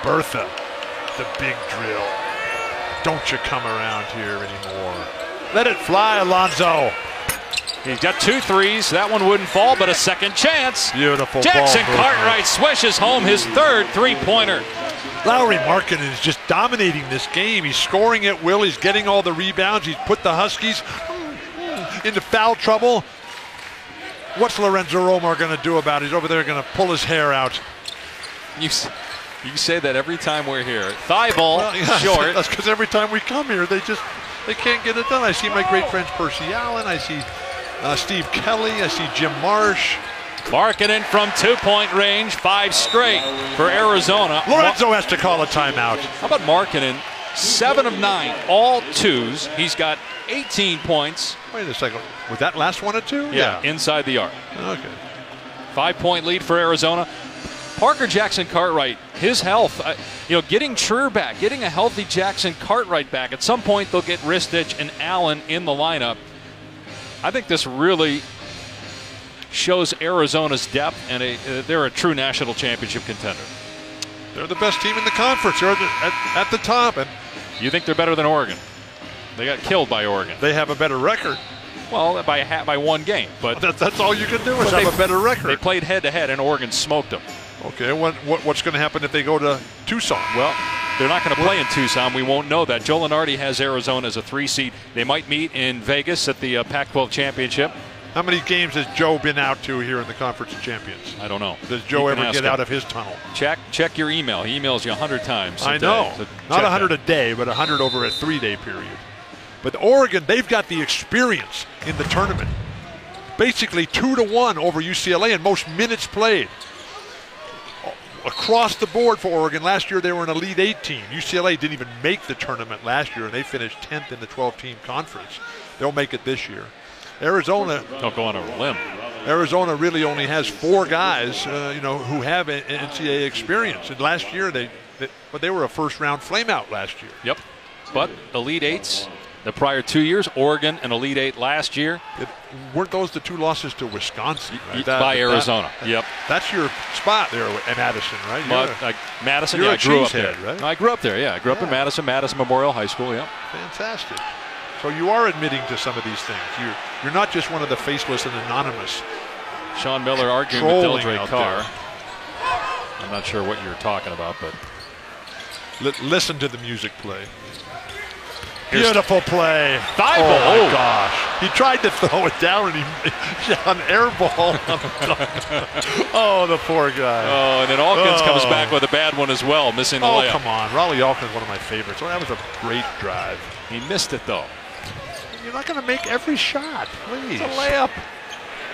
Bertha, the big drill. Don't you come around here anymore. Let it fly, Alonzo. He's got 2 threes. That one wouldn't fall, but a second chance. Beautiful Jackson ball. Cartwright swishes home his 3rd three-pointer. Lauri Markkanen is just dominating this game. He's scoring at will. He's getting all the rebounds. He's put the Huskies into foul trouble. What's Lorenzo Romar going to do about it? He's over there going to pull his hair out. You say that every time we're here. Thigh ball, short. That's because every time we come here, they can't get it done. I see my great friends Percy Allen. I see Steve Kelly. I see Jim Marsh. Markkanen from 2-point range, 5 straight for Arizona. Lorenzo has to call a timeout. How about Markkanen? 7 of 9, all 2s. He's got 18 points. Wait a second. Was that last one a 2? Yeah, inside the arc. Okay. 5-point lead for Arizona. Parker Jackson Cartwright, his health, getting Trier back, getting a healthy Jackson Cartwright back. At some point, they'll get Ristich and Allen in the lineup. I think this really shows Arizona's depth, and they're a true national championship contender. They're the best team in the conference. They're at the top. And you think they're better than Oregon? They got killed by Oregon. They have a better record. Well, by 1 game. But that's all you can do is have a better record. They played head-to-head, and Oregon smoked them. Okay, what's going to happen if they go to Tucson? Well, they're not going to play in Tucson. We won't know that. Joe Lunardi has Arizona as a 3 seed. They might meet in Vegas at the Pac-12 championship. How many games has Joe been out to here in the Conference of Champions? I don't know. Does Joe ever get out of his tunnel? Check your email. He emails you 100 times a day. I know. So not 100 a day, but 100 over a 3-day period. But Oregon, they've got the experience in the tournament. Basically 2-1 over UCLA in most minutes played. Across the board for Oregon. Last year they were an Elite 8 team. UCLA didn't even make the tournament last year, and they finished 10th in the 12-team conference. They'll make it this year. Arizona. Don't go on a limb. Arizona really only has 4 guys, who have NCAA experience. And last year, but they were a first-round flameout last year. Yep. But Elite Eights the prior 2 years. Oregon an Elite Eight last year. Weren't those the 2 losses to Wisconsin? Right? By Arizona. Yep. That's your spot there at Madison, right? Madison, you're I grew up there. Right? I grew up there, yeah. I grew up in Madison Memorial High School, yeah. Fantastic. So you are admitting to some of these things. You're not just one of the faceless and anonymous. Sean Miller arguing with Deldre Carr. There. I'm not sure what you're talking about, but listen to the music play. Beautiful play. Thigh ball. Oh my gosh. He tried to throw it down and he an air ball. Oh, the poor guy. Oh, and then Alkins comes back with a bad one as well, missing the layup. Oh, come on. Raleigh Alkins, one of my favorites. Oh, that was a great drive. He missed it, though. You're not going to make every shot, please. It's a layup.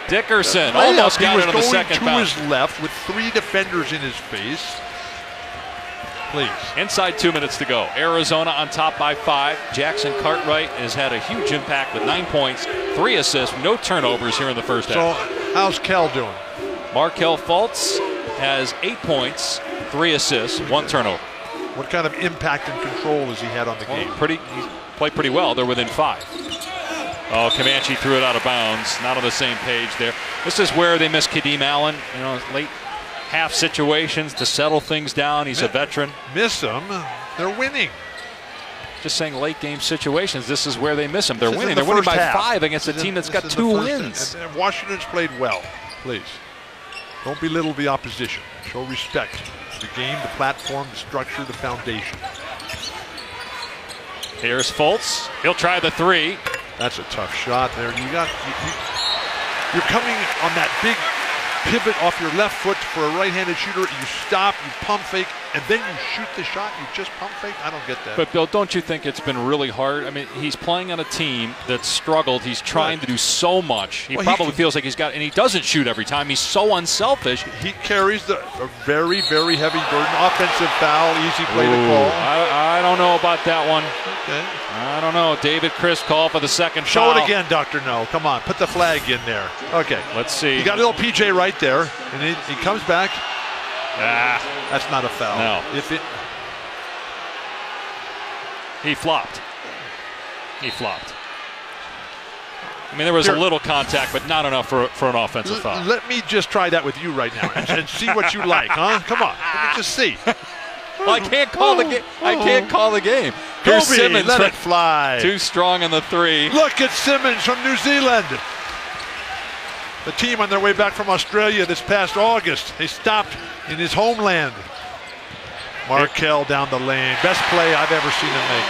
Dickerson almost got it on the second foul. He was going to his left with 3 defenders in his face. Please. Inside 2 minutes to go. Arizona on top by 5. Jackson Cartwright has had a huge impact with 9 points, 3 assists, no turnovers here in the first half. So how's Kell doing? Markelle Fultz has 8 points, 3 assists, 1 turnover. What kind of impact and control has he had on the game? He played pretty well. They're within 5. Oh, Comanche threw it out of bounds. Not on the same page there. This is where they miss Kadeem Allen. Late half situations to settle things down. He's a veteran. Miss him. They're winning. Just saying late game situations. This is where they miss him. They're winning. They're winning by 5 against a team that's got 2 wins. And Washington's played well. Please. Don't belittle the opposition. Show respect. The game, the platform, the structure, the foundation. Here's Fultz. He'll try the 3. That's a tough shot there. You're coming on that big pivot off your left foot for a right-handed shooter. You stop, you pump fake, and then you shoot the shot. You just pump fake. I don't get that. But Bill, don't you think it's been really hard? I mean, he's playing on a team that's struggled. He's trying to do so much. He probably feels like he's got, and he doesn't shoot every time. He's so unselfish. He carries a very, very heavy burden. Offensive foul, easy play to call. I don't know about that one. Okay. I don't know. David Chris call for the second foul. Show it again, Dr. No. Come on, put the flag in there. Okay. Let's see. You got a little PJ right there, and he comes back. That's not a foul. No. He flopped. I mean, there was a little contact, but not enough for an offensive foul. Let me just try that with you right now and see what you like, huh? Come on. Let me just see. Well, I can't call the game. I can't call the game. Here's Simmons. Let it fly. Too strong on the 3. Look at Simmons from New Zealand. The team on their way back from Australia this past August. They stopped in his homeland. Markelle down the lane. Best play I've ever seen him make.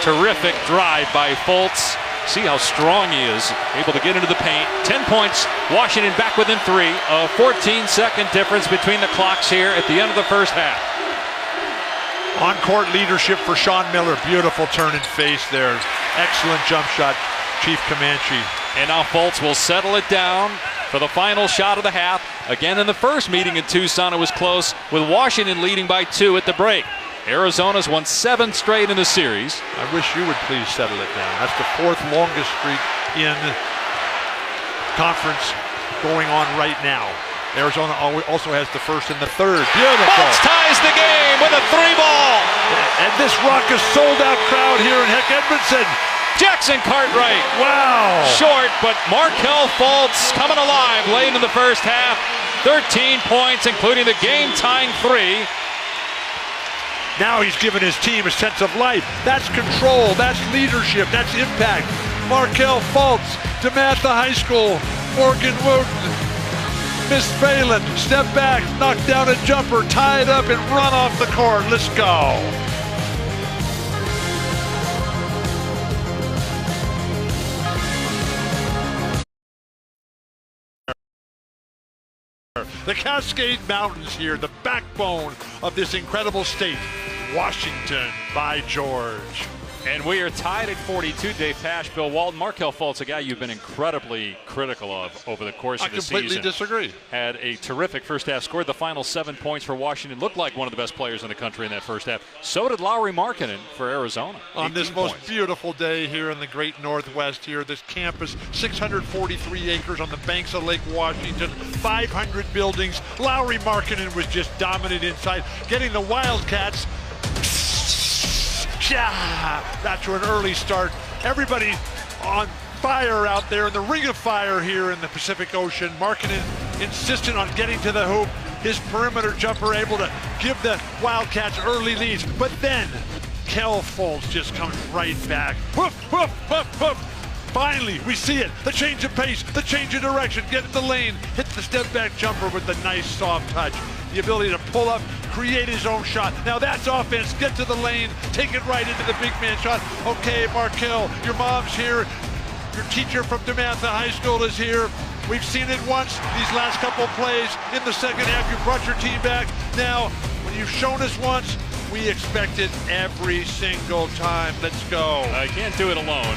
Terrific drive by Fultz. See how strong he is. Able to get into the paint. 10 points. Washington back within 3. A 14-second difference between the clocks here at the end of the first half. On-court leadership for Sean Miller. Beautiful turn and face there. Excellent jump shot, Chief Comanche. And now Fultz will settle it down for the final shot of the half. Again, in the first meeting in Tucson, it was close, with Washington leading by 2 at the break. Arizona's won 7 straight in the series. I wish you would please settle it down. That's the 4th longest streak in conference going on right now. Arizona also has the 1st and the 3rd. Beautiful. Fultz ties the game with a 3-ball. And this raucous sold-out crowd here in Heck Edmondson. Jackson Cartwright. Wow. Short, but Markelle Fultz coming alive late in the first half. 13 points, including the game-tying 3. Now he's given his team a sense of life. That's control. That's leadership. That's impact. Markelle Fultz, DeMatha High School, Morgan Wooten, Miss Phelan, step back, knock down a jumper, tie it up, and run off the court. Let's go. The Cascade Mountains here, the backbone of this incredible state. Washington, by George. And we are tied at 42. Dave Pasch, Bill Walton, Markelle Fultz, a guy you've been incredibly critical of over the course of the season. I completely disagree. Had a terrific first half, scored the final 7 points for Washington, looked like one of the best players in the country in that first half. So did Lauri Markkanen for Arizona. On this most beautiful day here in the great Northwest here, this campus, 643 acres on the banks of Lake Washington, 500 buildings. Lauri Markkanen was just dominant inside, getting the Wildcats. That's to an early start. Everybody on fire out there in the ring of fire here in the Pacific Ocean. Markkanen insistent on getting to the hoop. His perimeter jumper able to give the Wildcats early leads. But then, Markelle Fultz just comes right back. Whoop, whoop, whoop, whoop. Finally, we see it. The change of pace, the change of direction, get in the lane, hit the step back jumper with the nice soft touch. The ability to pull up, create his own shot. Now that's offense. Get to the lane, take it right into the big man shot. Okay, Markelle, your mom's here. Your teacher from DeMatha High School is here. We've seen it once, these last couple plays. In the second half, you brought your team back. Now, when you've shown us once, we expect it every single time. Let's go. I can't do it alone.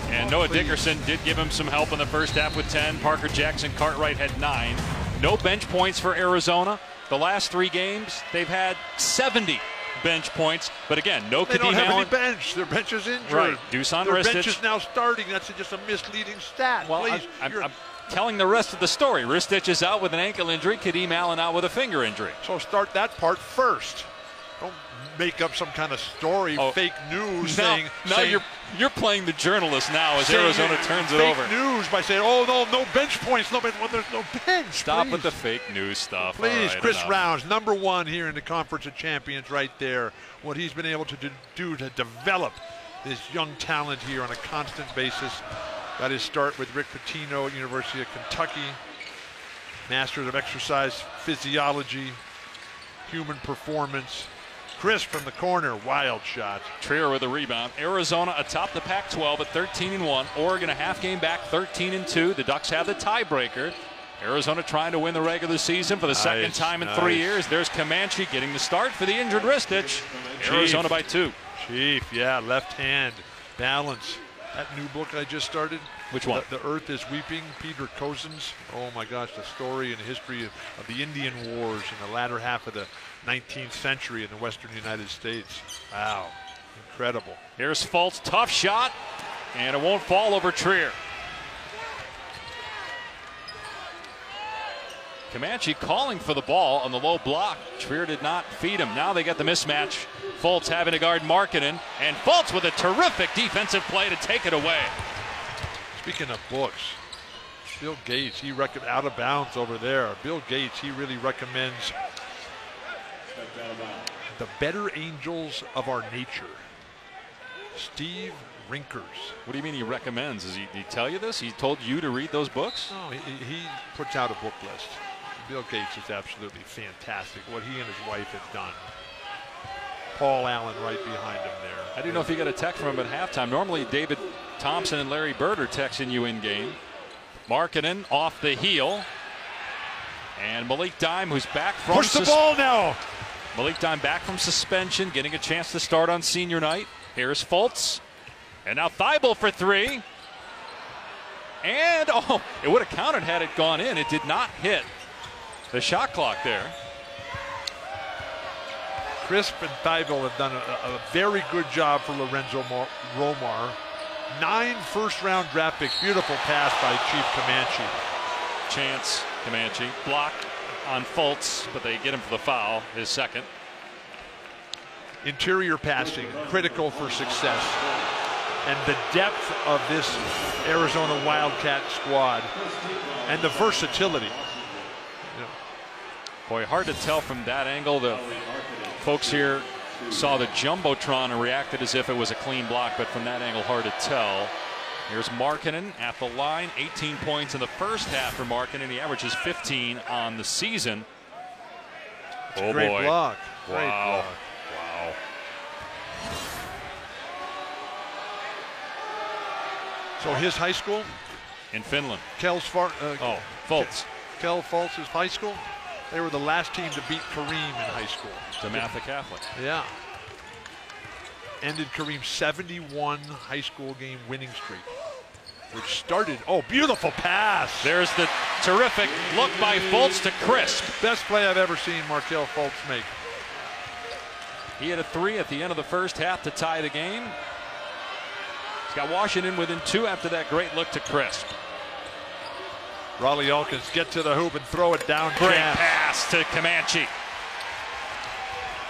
And Noah Dickerson did give him some help in the first half with 10. Parker Jackson Cartwright had 9. No bench points for Arizona. The last 3 games, they've had 70 bench points. But again, no Kadeem Allen. They don't have any bench. Their bench is injured. Right. Dusan Their Ristic. bench is now starting. That's just a misleading stat. Well, please. I'm telling the rest of the story. Ristic is out with an ankle injury. Kadeem Allen out with a finger injury. So start that part first. Don't make up some kind of story, fake news saying you're playing the journalist now as Arizona turns it over. Fake news by saying, oh, no bench points. No bench. Well, there's no bench. Stop with the fake news stuff. Please, right, Chris enough. Rounds, number 1 here in the Conference of Champions right there. What he's been able to do to develop this young talent here on a constant basis. Got his start with Rick Pitino at University of Kentucky. Masters of Exercise Physiology, Human Performance. Chris from the corner, wild shot. Trier with a rebound. Arizona atop the Pac-12 at 13-1. Oregon a half game back, 13-2. The Ducks have the tiebreaker. Arizona trying to win the regular season for the second time in 3 years. There's Comanche getting the start for the injured Ristic. Arizona by 2. Chief, yeah, left hand, balance. That new book I just started. Which one? The Earth is Weeping, Peter Cousins. Oh my gosh, the story and history of the Indian Wars in the latter half of the 19th century in the western United States. Wow, incredible. Here's Fultz, tough shot, and it won't fall over Trier. Comanche calling for the ball on the low block. Trier did not feed him. Now they get the mismatch. Fultz having to guard Markkanen, and Fultz with a terrific defensive play to take it away. Speaking of books, Bill Gates, he recommends Out of Bounds over there. Bill Gates, he really recommends The Better Angels of Our Nature. Steve Rinkers. What do you mean he recommends? Did he tell you this? He told you to read those books? No, he puts out a book list. Bill Gates is absolutely fantastic. What he and his wife have done. Paul Allen right behind him there. I didn't know if you got a text from him at halftime. Normally David Thompson and Larry Bird are texting you in game. Markkanen off the heel. And Malik Dime, who's back from push the ball now. Malik Dime back from suspension, getting a chance to start on senior night. Here's Fultz. And now Thibault for 3. And, it would have counted had it gone in. It did not hit the shot clock there. Crisp and Thibault have done a very good job for Lorenzo Romar. 9 first-round draft picks. Beautiful pass by Chief Comanche. Chance Comanche. Block on Fultz, but they get him for the foul, his second. Interior passing, critical for success. And the depth of this Arizona Wildcat squad and the versatility. Boy, hard to tell from that angle. The folks here saw the Jumbotron and reacted as if it was a clean block, but from that angle, hard to tell. Here's Markkanen at the line. 18 points in the first half for Markkanen. He averages 15 on the season. Oh, great boy. Block. Great Wow. block. Wow. So his high school? In Finland. Fultz. Kel Fultz's high school? They were the last team to beat Kareem in high school. DeMatha Catholic. Yeah. ended Kareem's 71 high school game winning streak, which started, oh, beautiful pass. There's the terrific look by Fultz to Crisp. Best play I've ever seen Markelle Fultz make. He had a 3 at the end of the first half to tie the game. He's got Washington within 2 after that great look to Crisp. Rawle Alkins get to the hoop and throw it down. Great pass to Comanche.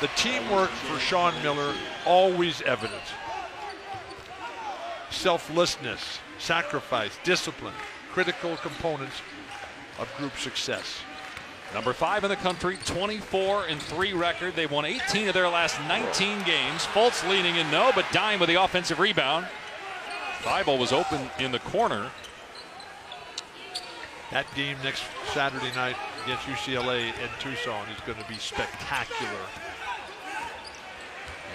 The teamwork for Sean Miller, always evident. Selflessness, sacrifice, discipline, critical components of group success. Number 5 in the country, 24-3 record. They've won 18 of their last 19 games. Fultz leaning in, no, but Dime with the offensive rebound. Thibault was open in the corner. That game next Saturday night against UCLA in Tucson is going to be spectacular.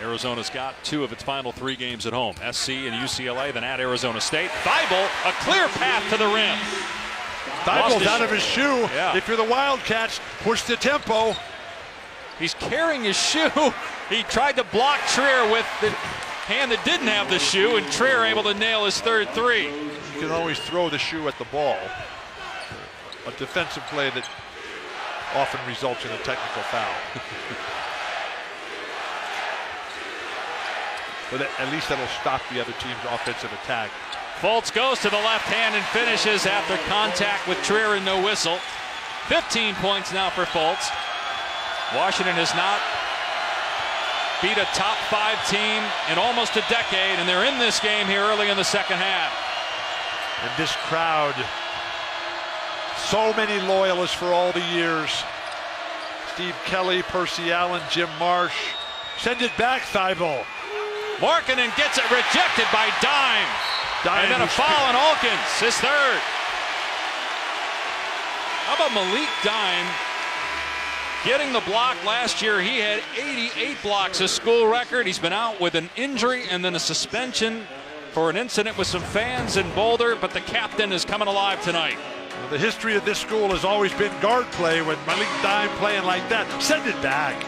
Arizona's got 2 of its final 3 games at home. SC and UCLA, then at Arizona State. Thibault, a clear path to the rim. Thibault's out of his shoe. Yeah. If you're the Wildcats, push the tempo. He's carrying his shoe. He tried to block Trier with the hand that didn't have the shoe, and Trier able to nail his 3rd 3. You can always throw the shoe at the ball. A defensive play that often results in a technical foul. But at least that'll stop the other team's offensive attack. Fultz goes to the left hand and finishes after contact with Trier and no whistle. 15 points now for Fultz. Washington has not beat a top 5 team in almost a decade, and they're in this game here early in the second half. And this crowd, so many loyalists for all the years. Steve Kelly, Percy Allen, Jim Marsh. Send it back, Thibault. Markkanen gets it rejected by Dime. And then a foul on Alkins, his 3rd. How about Malik Dime getting the block last year? He had 88 blocks, a school record. He's been out with an injury and then a suspension for an incident with some fans in Boulder, but the captain is coming alive tonight. Well, the history of this school has always been guard play. When Malik Dime playing like that, send it back.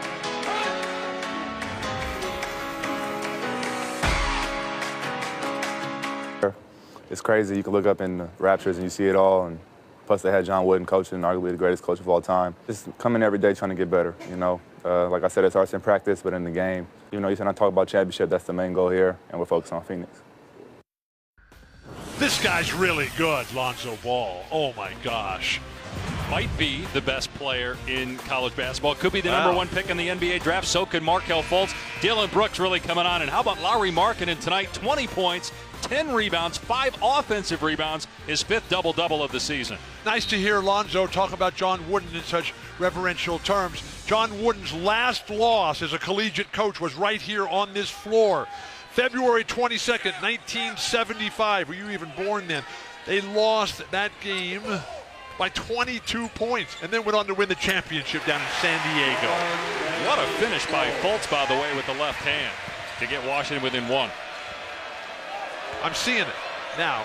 It's crazy. You can look up in the Raptors and you see it all. And plus, they had John Wooden coaching, arguably the greatest coach of all time. Just coming every day trying to get better, you know. Like I said, it's arts in practice, but in the game. You know, you said I talk about championship, that's the main goal here, and we're focused on Phoenix. This guy's really good, Lonzo Ball. Oh, my gosh. Might be the best player in college basketball. Could be the number 1 pick in the NBA draft. So could Markelle Fultz. Dillon Brooks really coming on. And how about Lauri Markkanen tonight? 20 points, 10 rebounds, 5 offensive rebounds. His 5th double-double of the season. Nice to hear Lonzo talk about John Wooden in such reverential terms. John Wooden's last loss as a collegiate coach was right here on this floor. February 22nd, 1975. Were you even born then? They lost that game by 22 points and then went on to win the championship down in San Diego. What a finish by Fultz, by the way, with the left hand to get Washington within 1. I'm seeing it now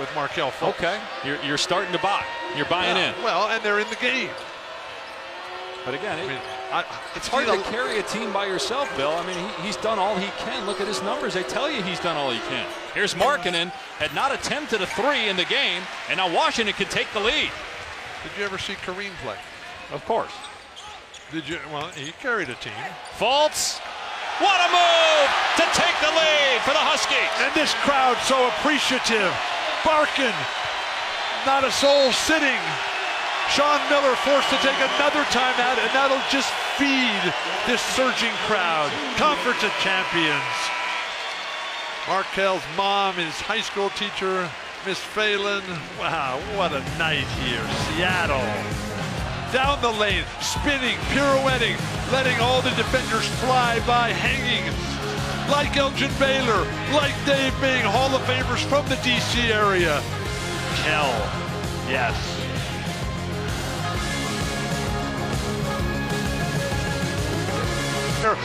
with Markelle Fultz. Okay, you're starting to buy. You're buying in. Well, and they're in the game. But again, it's hard to carry a team by yourself, Bill. I mean, he's done all he can. Look at his numbers. They tell you he's done all he can. Here's Markkanen, had not attempted a 3 in the game, and now Washington can take the lead. Did you ever see Kareem play? Of course. Did you? Well, he carried a team. Fultz, what a move to take the lead for the Huskies. And this crowd so appreciative. Barking, not a soul sitting. Sean Miller forced to take another timeout, and that'll just feed this surging crowd. Conference of Champions. Markelle's mom is high school teacher, Miss Phelan. Wow, what a night here. Seattle. Down the lane, spinning, pirouetting, letting all the defenders fly by, hanging. Like Elgin Baylor, like Dave Bing, Hall of Famers from the D.C. area. Kell, yes.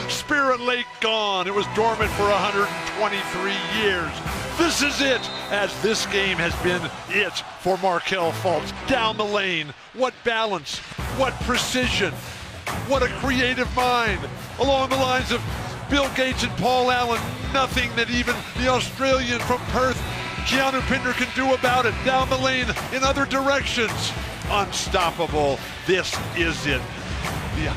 Spirit Lake gone. It was dormant for 123 years. This is it, as this game has been it for Markelle Fultz. Down the lane, what balance, what precision, what a creative mind. Along the lines of Bill Gates and Paul Allen, nothing that even the Australian from Perth, Keanu Pinder, can do about it. Down the lane in other directions. Unstoppable. This is it. The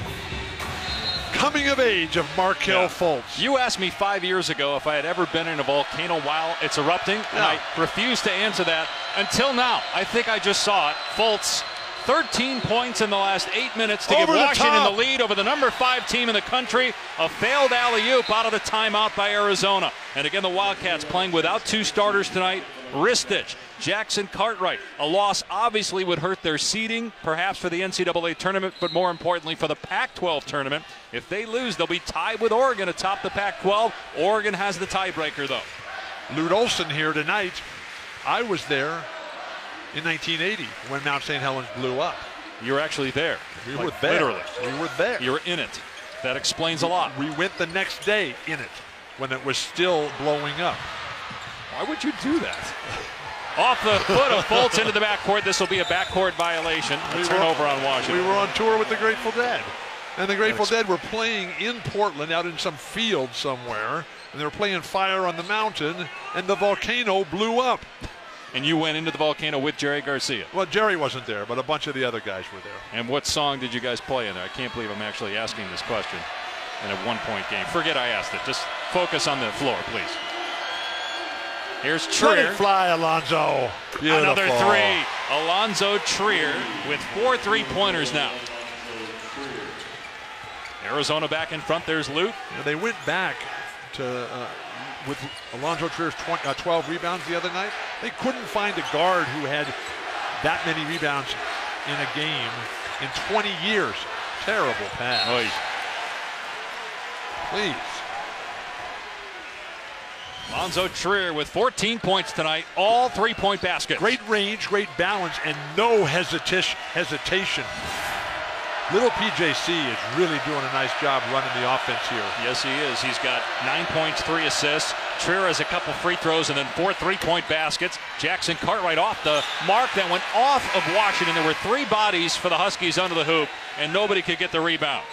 coming of age of Markelle Fultz. You asked me 5 years ago if I had ever been in a volcano while it's erupting, and I refused to answer that until now. I think I just saw it. Fultz, 13 points in the last 8 minutes to give Washington the lead over the number 5 team in the country. A failed alley-oop out of the timeout by Arizona. And again, the Wildcats playing without 2 starters tonight. Ristich, Jackson Cartwright. A loss obviously would hurt their seeding, perhaps for the NCAA tournament, but more importantly for the Pac-12 tournament. If they lose, they'll be tied with Oregon atop the Pac-12. Oregon has the tiebreaker, though. Lute Olson here tonight. I was there in 1980 when Mount St. Helens blew up. You were actually there. We were there. Literally. We were there. You were in it. That explains a lot. We went the next day in it when it was still blowing up. Why would you do that? Off the foot of Fultz into the backcourt. This will be a backcourt violation. A turnover on Washington. We were on tour with the Grateful Dead. And the Grateful Dead were playing in Portland out in some field somewhere. And they were playing Fire on the Mountain. And the volcano blew up. And you went into the volcano with Jerry Garcia. Well, Jerry wasn't there, but a bunch of the other guys were there. And what song did you guys play in there? I can't believe I'm actually asking this question in a one-point game. Forget I asked it. Just focus on the floor, please. Here's Trier. Let it fly, Alonzo. Beautiful. Another 3. Alonzo Trier with 4 3-pointers now. Arizona back in front. There's Lute. They went back to with Alonzo Trier's 12 rebounds the other night. They couldn't find a guard who had that many rebounds in a game in 20 years. Terrible pass. Oy. Please. Alonzo Trier with 14 points tonight, all 3-point baskets. Great range, great balance, and no hesitation. Little PJC is really doing a nice job running the offense here. Yes, he is. He's got 9 points, 3 assists. Trier has a couple free throws and then 4 3-point baskets. Jackson Cartwright off the mark that went off of Washington. There were 3 bodies for the Huskies under the hoop, and nobody could get the rebound.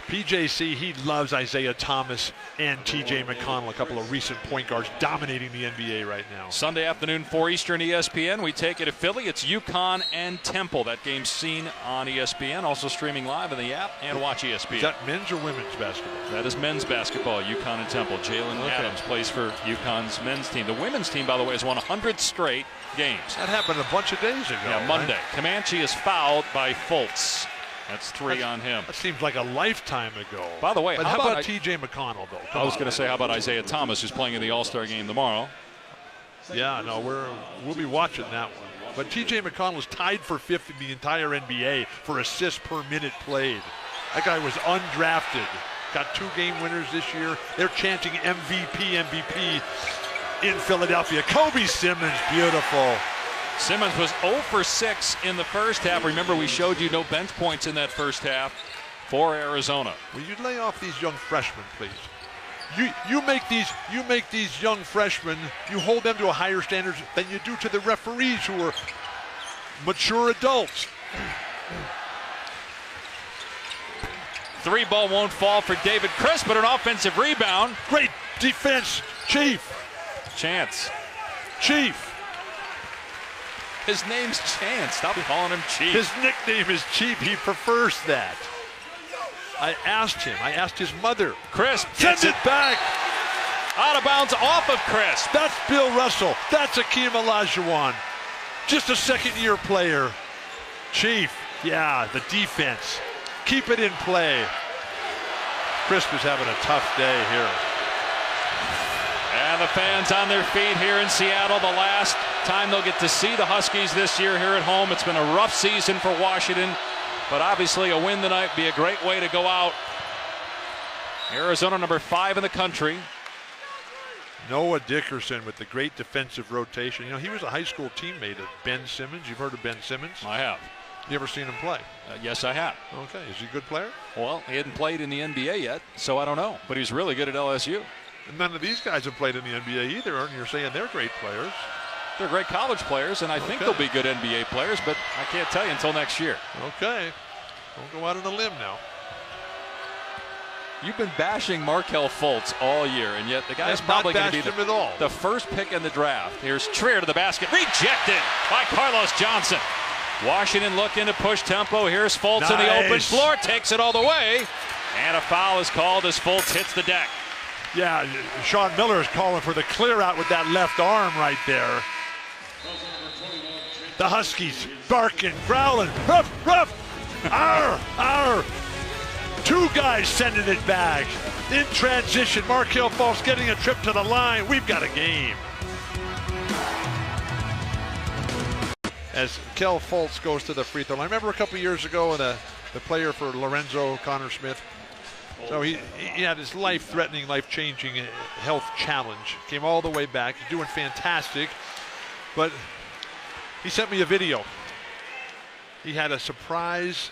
PJC, he loves Isaiah Thomas and TJ McConnell, a couple of recent point guards dominating the NBA right now. Sunday afternoon, 4 Eastern, ESPN. We take it to Philly. It's UConn and Temple. That game's seen on ESPN, also streaming live in the app and watch ESPN. Is that men's or women's basketball? That is men's basketball, UConn and Temple. Jalen Adams plays for UConn's men's team. The women's team, by the way, has won 100 straight games. That happened a bunch of days ago. Yeah, Monday. Right? Comanche is fouled by Fultz. That's 3 on him. That seems like a lifetime ago. By the way, but how about TJ McConnell, though? I was going to say, how about Isaiah Thomas, who's playing in the All-Star game tomorrow? Yeah, no, we'll be watching that one. But TJ McConnell is tied for 5th in the entire NBA for assists per minute played. That guy was undrafted. Got 2 game winners this year. They're chanting MVP in Philadelphia. Kobe Simmons, beautiful. Simmons was 0 for 6 in the first half. Remember, we showed you no bench points in that first half for Arizona. Will you lay off these young freshmen, please? You make these young freshmen, you hold them to a higher standard than you do to the referees who are mature adults. 3 ball won't fall for David Crisp, but an offensive rebound. Great defense, Chief. Chief. His name's Chance. Stop calling him Chief. His nickname is Chief. He prefers that. I asked his mother. Crisp sends it back. Out of bounds off of Crisp. That's Bill Russell. That's Akeem Olajuwon. Just a second-year player. Chief, yeah, the defense. Keep it in play. Crisp is having a tough day here. And the fans on their feet here in Seattle. The last time they'll get to see the Huskies this year here at home. It's been a rough season for Washington, but obviously a win tonight would be a great way to go out. Arizona number 5 in the country. Noah Dickerson with the great defensive rotation. You know, he was a high school teammate of Ben Simmons. You've heard of Ben Simmons? I have. You ever seen him play? Yes, I have. Okay. Is he a good player? Well, he hadn't played in the NBA yet, so I don't know. But he's really good at LSU. And none of these guys have played in the NBA either, and you're saying they're great players. They're great college players, and I think they'll be good NBA players, but I can't tell you until next year. Okay. Don't go out on a limb now. You've been bashing Markelle Fultz all year, and yet the guy's probably going to be the first pick in the draft. Here's Trier to the basket. Rejected by Carlos Johnson. Washington looking to push tempo. Here's Fultz in the open floor. Takes it all the way. And a foul is called as Fultz hits the deck. Yeah, Sean Miller is calling for the clear out with that left arm right there. The Huskies barking, growling, ruff, ruff, arr, arr. Two guys sending it back. In transition, Markelle Fultz getting a trip to the line. We've got a game. As Kel Fultz goes to the free throw line. I remember a couple years ago, the player for Lorenzo, Connor Smith. So he had his life-threatening, life-changing health challenge. Came all the way back, doing fantastic. But he sent me a video. He had a surprise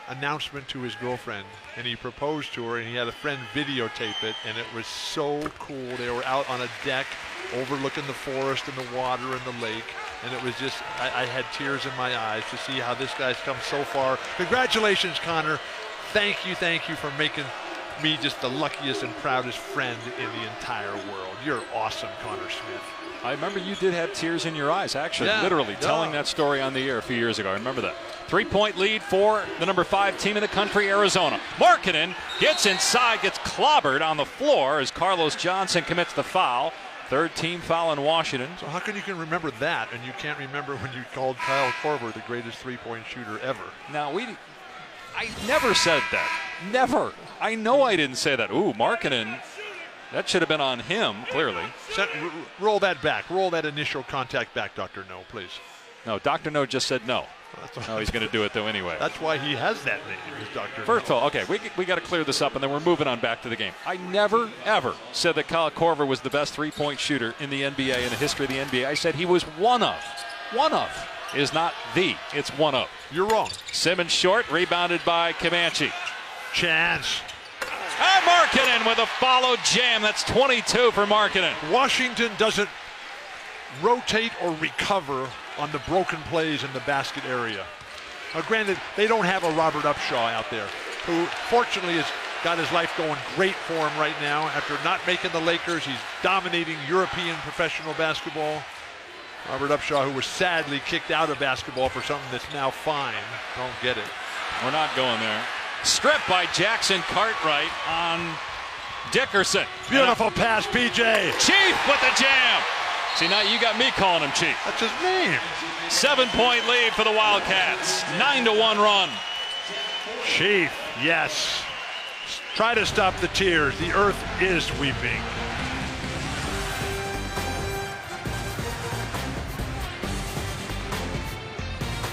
announcement to his girlfriend, and he proposed to her, and he had a friend videotape it, and it was so cool. They were out on a deck overlooking the forest and the water and the lake, and it was just, I had tears in my eyes to see how this guy's come so far. Congratulations, Connor. Thank you for making me just the luckiest and proudest friend in the entire world. You're awesome, Connor Smith. I remember you did have tears in your eyes, actually, literally telling that story on the air a few years ago. I remember that. 3-point lead for the number 5 team in the country, Arizona. Markkanen gets inside, gets clobbered on the floor as Carlos Johnson commits the foul. Third team foul in Washington. So how can you remember that and you can't remember when you called Kyle Korver the greatest three-point shooter ever? Now, I never said that. Never. I know I didn't say that. Ooh, Markkanen. That should have been on him, clearly. Roll that back. Roll that initial contact back, Dr. No, please. No, Dr. No just said no. No, he's going to do it, though, anyway. That's why he has that name, is Dr. First of all, okay, we got to clear this up, and then we're moving on back to the game. I never, ever said that Kyle Korver was the best three-point shooter in the NBA, in the history of the NBA. I said he was one of. One of is not the. It's one of. You're wrong. Simmons short, rebounded by Comanche. Chance. And Markkanen with a follow jam. That's 22 for Markkanen. Washington doesn't rotate or recover on the broken plays in the basket area. Now, granted, they don't have a Robert Upshaw out there, who fortunately has got his life going great for him right now. After not making the Lakers, he's dominating European professional basketball. Robert Upshaw, who was sadly kicked out of basketball for something that's now fine. Don't get it. We're not going there. Stripped by Jackson Cartwright on Dickerson. Beautiful pass, PJ. Chief with the jam. See, now you got me calling him Chief. That's his name. 7-point lead for the Wildcats. 9-1 run. Chief, yes. Try to stop the tears. The earth is weeping.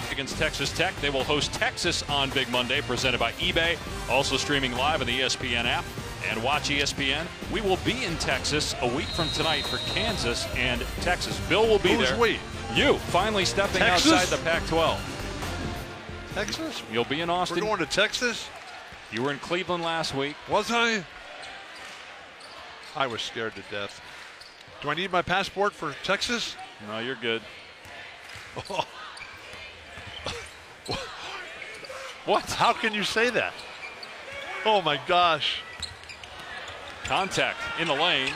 Against Texas Tech, they will host Texas on Big Monday, presented by eBay. Also streaming live on the ESPN app. And watch ESPN. We will be in Texas a week from tonight for Kansas and Texas. Bill will be there. We? You, finally stepping Texas? outside the Pac-12. Texas? You'll be in Austin. We're going to Texas? You were in Cleveland last week. Was I? I was scared to death. Do I need my passport for Texas? No, you're good. What? How can you say that? Oh, my gosh. Contact in the lane.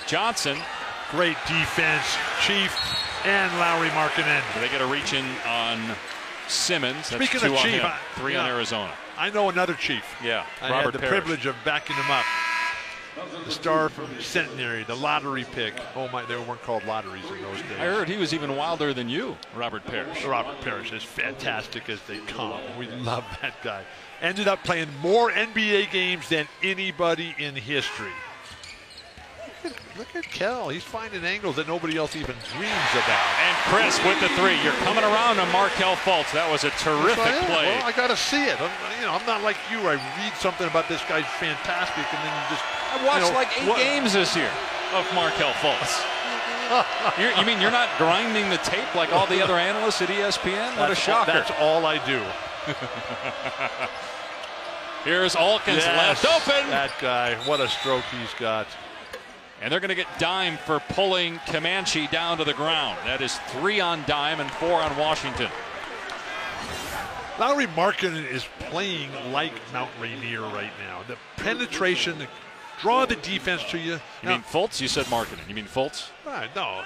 Johnson. Great defense. Chief and Lauri Markkanen. They get a reach in on Simmons. That's Speaking 2 of on Chief, him, 3 on Arizona. I know another Chief. Yeah, I Robert had the Parrish. privilege of backing him up. The star from Centenary, the lottery pick. Oh my, they weren't called lotteries in those days. I heard he was even wilder than you, Robert Parrish. Robert Parrish is fantastic as they come. We love that guy. Ended up playing more NBA games than anybody in history. Look at Kel. He's finding angles that nobody else even dreams about. And Chris with the 3. You're coming around on Markelle Fultz. That was a terrific play. Well, I got to see it. I'm not like you. I read something about this guy's fantastic, and then you just. I watched like 8 games this year of Markelle Fultz. You mean you're not grinding the tape like all the other analysts at ESPN? What a shocker. That's all I do. Here's Alkins left open. That guy, what a stroke he's got. And they're going to get dime for pulling Comanche down to the ground. That is 3 on dime and 4 on Washington. Lauri Markkanen is playing like Mount Rainier right now. The penetration, draw the defense to you. You mean Fultz? You said Markkanen. You mean Fultz? No.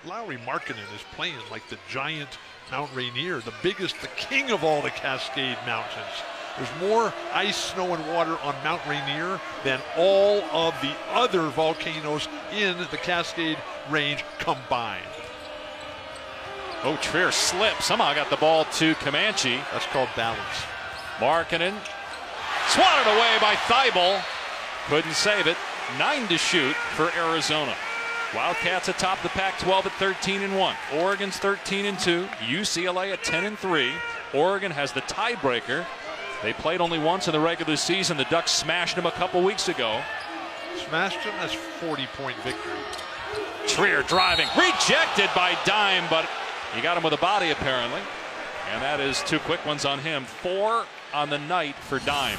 Lauri Markkanen is playing like the giant Mount Rainier, the biggest, the king of all the Cascade Mountains. There's more ice, snow, and water on Mount Rainier than all of the other volcanoes in the Cascade Range combined. Oh, Trier slipped. Somehow got the ball to Comanche. That's called balance. Markkanen swatted away by Thibault. Couldn't save it. 9 to shoot for Arizona. Wildcats atop the Pac-12 at 13-1. Oregon's 13-2. UCLA at 10-3. Oregon has the tiebreaker. They played only once in the regular season. The Ducks smashed them a couple weeks ago. Smashed them? That's 40-point victory. Trier driving. Rejected by Dime, but he got him with a body apparently. And that is 2 quick ones on him. 4 on the night for Dime.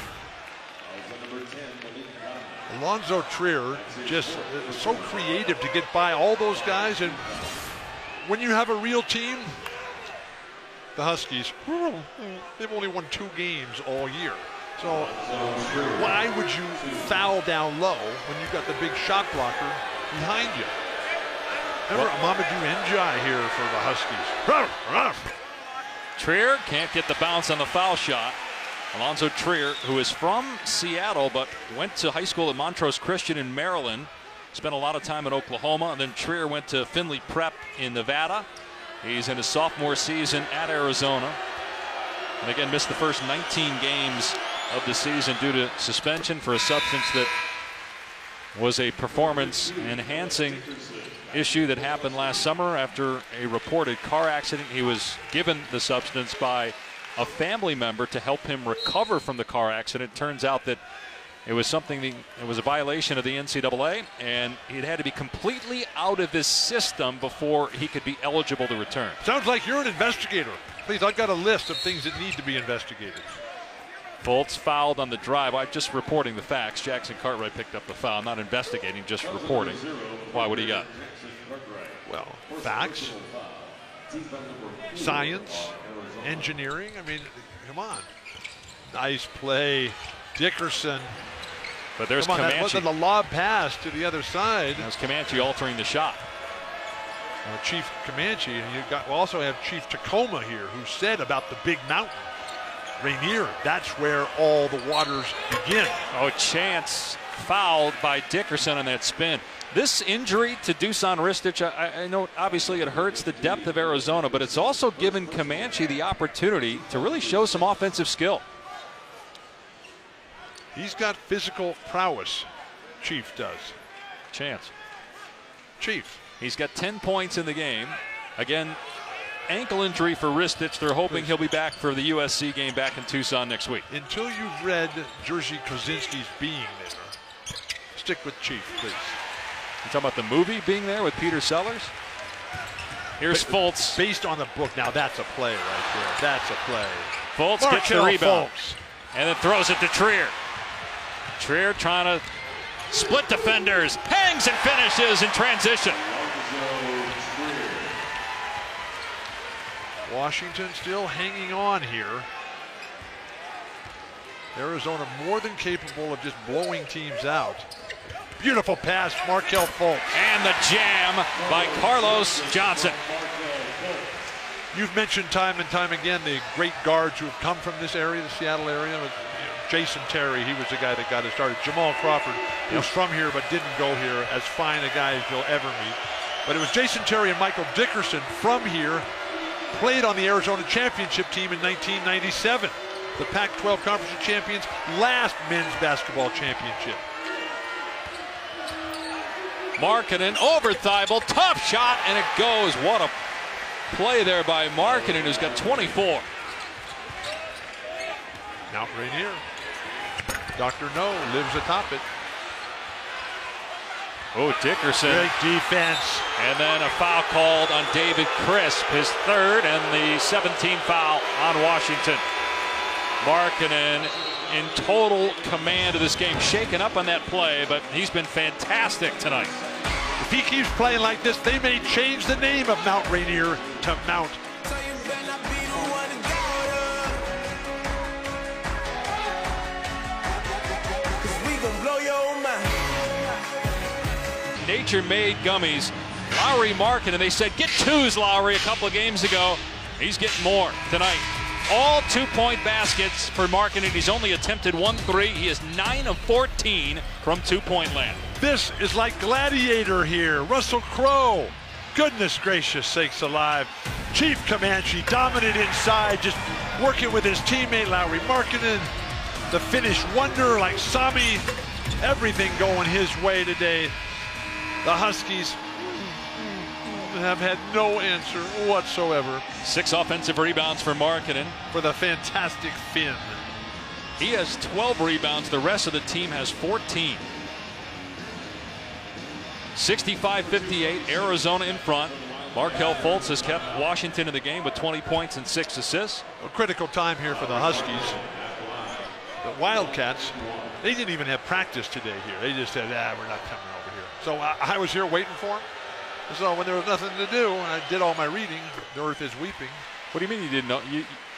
Alonzo Trier just so creative to get by all those guys. And when you have a real team, the Huskies, they've only won 2 games all year. So why would you foul down low when you've got the big shot blocker behind you? Remember Mamadou Ndiaye here for the Huskies. Trier can't get the bounce on the foul shot. Alonzo Trier, who is from Seattle but went to high school at Montrose Christian in Maryland, spent a lot of time in Oklahoma, and then Trier went to Findlay Prep in Nevada. He's in his sophomore season at Arizona, and again missed the first 19 games of the season due to suspension for a substance that was a performance-enhancing issue that happened last summer after a reported car accident. He was given the substance by a family member to help him recover from the car accident. Turns out that it was something it was a violation of the NCAA, and it had to be completely out of his system before he could be eligible to return. Sounds like you're an investigator. Please, I've got a list of things that need to be investigated. Fultz fouled on the drive. I'm just reporting the facts. Jackson Cartwright picked up the foul, not investigating, just reporting. Why? What do you got? Well, facts, science, engineering. I mean, come on. Nice play. Dickerson. But there's Comanche. That Comanche. wasn't the lob pass to the other side. That was Comanche altering the shot. Chief Comanche, and you also have Chief Tacoma here, who said about the big mountain. Rainier, that's where all the waters begin. Oh, Chance fouled by Dickerson on that spin. This injury to Dusan Ristic, I know obviously it hurts the depth of Arizona, but it's also given Comanche the opportunity to really show some offensive skill. He's got physical prowess, Chief does. Chance. Chief. He's got 10 points in the game. Again, ankle injury for Ristic. They're hoping he'll be back for the USC game back in Tucson next week. Until you've read Jerzy Kosinski's Being There, stick with Chief, please. You talking about the movie Being There with Peter Sellers? Here's Fultz. Based on the book. Now that's a play right there. That's a play. Fultz Markelle gets the rebound. Fultz. And then throws it to Trier. Trier trying to split defenders. Hangs and finishes in transition. Washington still hanging on here. Arizona more than capable of just blowing teams out. Beautiful pass, Markelle Fultz. And the jam by Carlos Johnson. You've mentioned time and time again the great guards who have come from this area, the Seattle area. Jason Terry, he was the guy that got it started. Jamal Crawford, who's from here but didn't go here, as fine a guy as you'll ever meet. But it was Jason Terry and Michael Dickerson from here, played on the Arizona championship team in 1997. The Pac-12 Conference of Champions, last men's basketball championship. Markkanen over Thibault, tough shot, and it goes. What a play there by Markkanen, who's got 24. Mount Rainier. Dr. No lives atop it. Oh, Dickerson. Great defense. And then a foul called on David Crisp, his third, and the 17th foul on Washington. Markkanen in total command of this game, shaken up on that play, but he's been fantastic tonight. If he keeps playing like this, they may change the name of Mount Rainier to Mount nature-made gummies. Lauri Markkanen, and they said, get twos, Lauri, a couple of games ago. He's getting more tonight. All 2-point baskets for Markkanen. He's only attempted 1 3. He is 9 of 14 from 2-point land. This is like Gladiator here. Russell Crowe. Goodness gracious sakes alive. Chief Comanche dominant inside, just working with his teammate Lauri Markkanen. The Finnish wonder like Sami. Everything going his way today. The Huskies have had no answer whatsoever. 6 offensive rebounds for Markkanen. For the fantastic Finn. He has 12 rebounds. The rest of the team has 14. 65-58, Arizona in front. Markelle Fultz has kept Washington in the game with 20 points and 6 assists. A critical time here for the Huskies. The Wildcats, they didn't even have practice today here. They just said, we're not coming over here. So I was here waiting for them. So when there was nothing to do, I did all my reading. The earth is weeping. What do you mean you didn't know?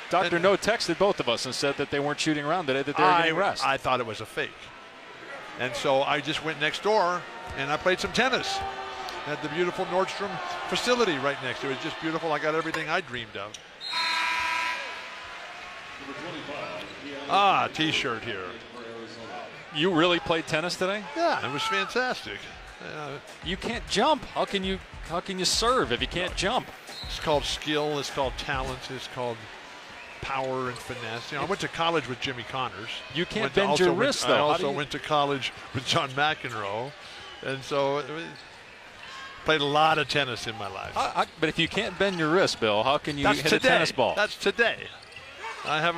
Dr. No texted both of us and said that they weren't shooting around today, that they were getting rest. I thought it was a fake. And so I just went next door and I played some tennis at the beautiful Nordstrom facility right next to it. It was just beautiful. I got everything I dreamed of. T-shirt here. You really played tennis today? Yeah, it was fantastic. You can't jump. How can you serve if you can't jump? It's called skill. It's called talent. It's called power and finesse. I went to college with Jimmy Connors. You can't bend your wrist, though. I also went to college with John McEnroe, and so played a lot of tennis in my life. But if you can't bend your wrist, Bill, how can you hit a tennis ball? That's today. I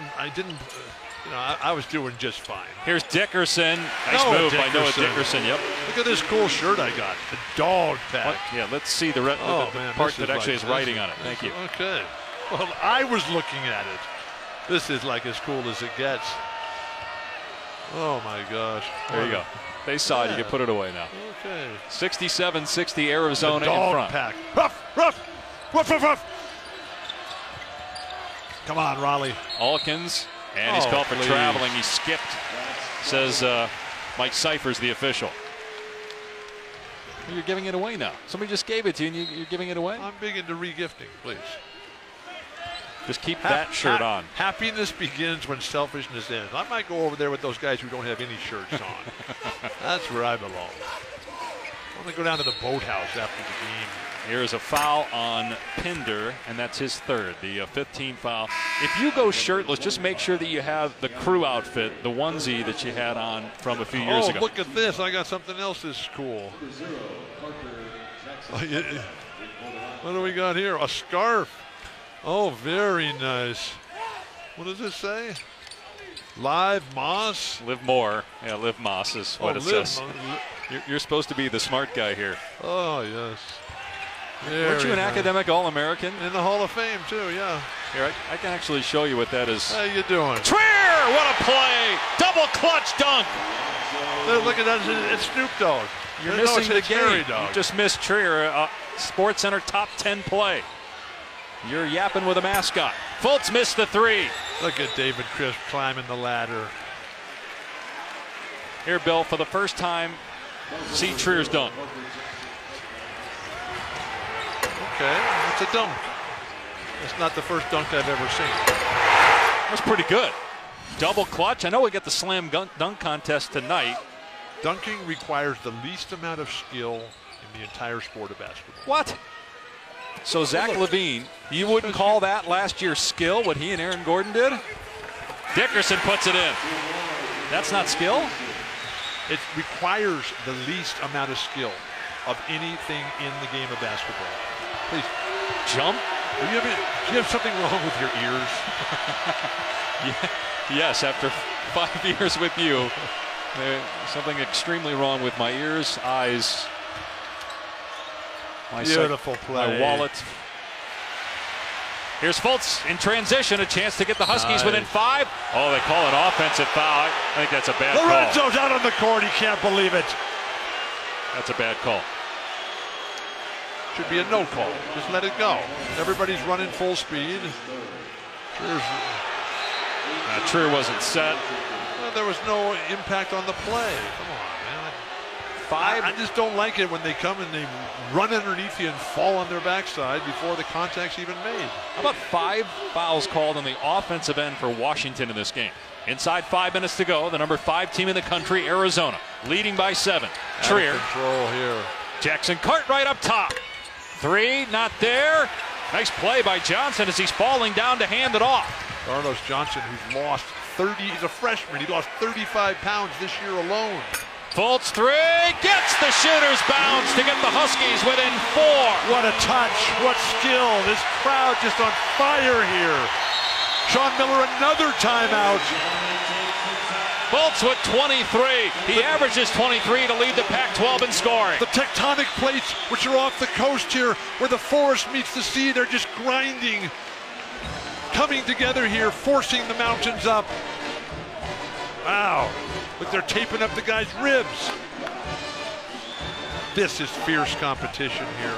was doing just fine. Here's Dickerson. Nice move by Noah Dickerson. Yep. Look at this cool shirt I got. The dog pack. Yeah, let's see the part that actually has writing on it. Thank you. Okay. Well, I was looking at it. This is like as cool as it gets. Oh my gosh. There you go. They saw it. You can put it away now. Okay. 67-60 Arizona the dog in front. Pack. Ruff. Come on, Raleigh. Alkins. And he's called for traveling. He skipped, says Mike Cyphers, the official. You're giving it away now. Somebody just gave it to you, and you're giving it away? I'm big into re-gifting, please. Just keep that shirt on. Happiness begins when selfishness ends. I might go over there with those guys who don't have any shirts on. That's where I belong. I'm going to go down to the boathouse after the game. Here's a foul on Pinder, and that's his third, the 15 foul. If you go shirtless, just make sure that you have the crew outfit, the onesie that you had on from a few years ago. Oh, look at this. I got something else that's cool. What do we got here? A scarf. Oh, very nice. What does it say? Live Moss? Liv Moore. Yeah, Liv Moss is what it says. You're supposed to be the smart guy here. Oh, yes. Weren't you an academic All-American? In the Hall of Fame, too, yeah. Here, I can actually show you what that is. How you doing? Trier! What a play! Double clutch dunk! Look at that. It's Snoop Dogg. You're missing the game. You just missed Trier. Sports Center top 10 play. You're yapping with a mascot. Fultz missed the 3. Look at David Crisp climbing the ladder. Here, Bill, for the first time, see Trier's dunk. Okay, it's a dunk. It's not the first dunk I've ever seen. That's pretty good. Double clutch. I know we get the slam dunk contest tonight. Dunking requires the least amount of skill in the entire sport of basketball. What? So Zach LaVine, you wouldn't call that last year's skill, what he and Aaron Gordon did? Dickerson puts it in. That's not skill? It requires the least amount of skill of anything in the game of basketball. Please. Jump? Do you have something wrong with your ears? Yes, after 5 years with you, there's something extremely wrong with my ears, eyes, my beautiful play. My wallet. Here's Fultz in transition, a chance to get the Huskies within 5. Oh, they call an offensive foul. I think that's a bad call. Lorenzo's out on the court. He can't believe it. That's a bad call. Should be a no call. Just let it go. Everybody's running full speed. Trier wasn't set. Well, there was no impact on the play. Come on, man. 5. I just don't like it when they come and they run underneath you and fall on their backside before the contact's even made. How about 5 fouls called on the offensive end for Washington in this game? Inside 5 minutes to go, the number 5 team in the country, Arizona, leading by 7. Trier. Control here. Jackson Cartwright up top. 3, not there. Nice play by Johnson as he's falling down to hand it off. Carlos Johnson, who's lost 30, he's a freshman. He lost 35 pounds this year alone. Fultz 3, gets the shooter's bounce to get the Huskies within 4. What a touch, what skill. This crowd just on fire here. Sean Miller, another timeout. Fultz with 23. He averages 23 to lead the Pac-12 in scoring. The tectonic plates, which are off the coast here, where the forest meets the sea, they're just grinding, coming together here, forcing the mountains up. Wow. But they're taping up the guy's ribs. This is fierce competition here.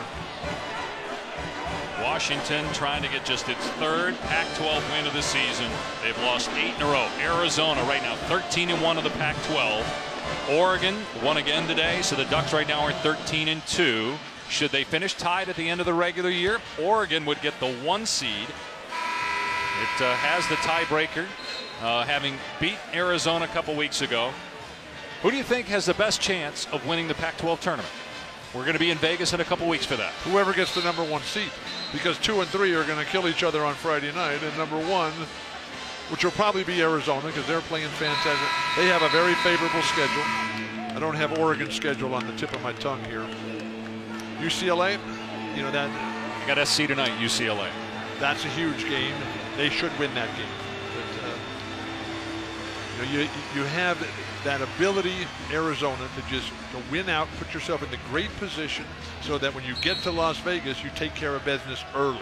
Washington trying to get just its 3rd Pac-12 win of the season. They've lost 8 in a row. Arizona right now 13-1 of the Pac-12. Oregon won again today, so the Ducks right now are 13-2. Should they finish tied at the end of the regular year, Oregon would get the 1 seed. It has the tiebreaker, having beat Arizona a couple weeks ago. Who do you think has the best chance of winning the Pac-12 tournament? We're going to be in Vegas in a couple weeks for that. Whoever gets the number 1 seed, because 2 and 3 are going to kill each other on Friday night, and number 1, which will probably be Arizona, because they're playing fantastic. They have a very favorable schedule. I don't have Oregon's schedule on the tip of my tongue here. UCLA, you know that. I got SC tonight, UCLA. That's a huge game. They should win that game. But, you have that ability, Arizona, to just to win out, put yourself in the great position so that when you get to Las Vegas, you take care of business early.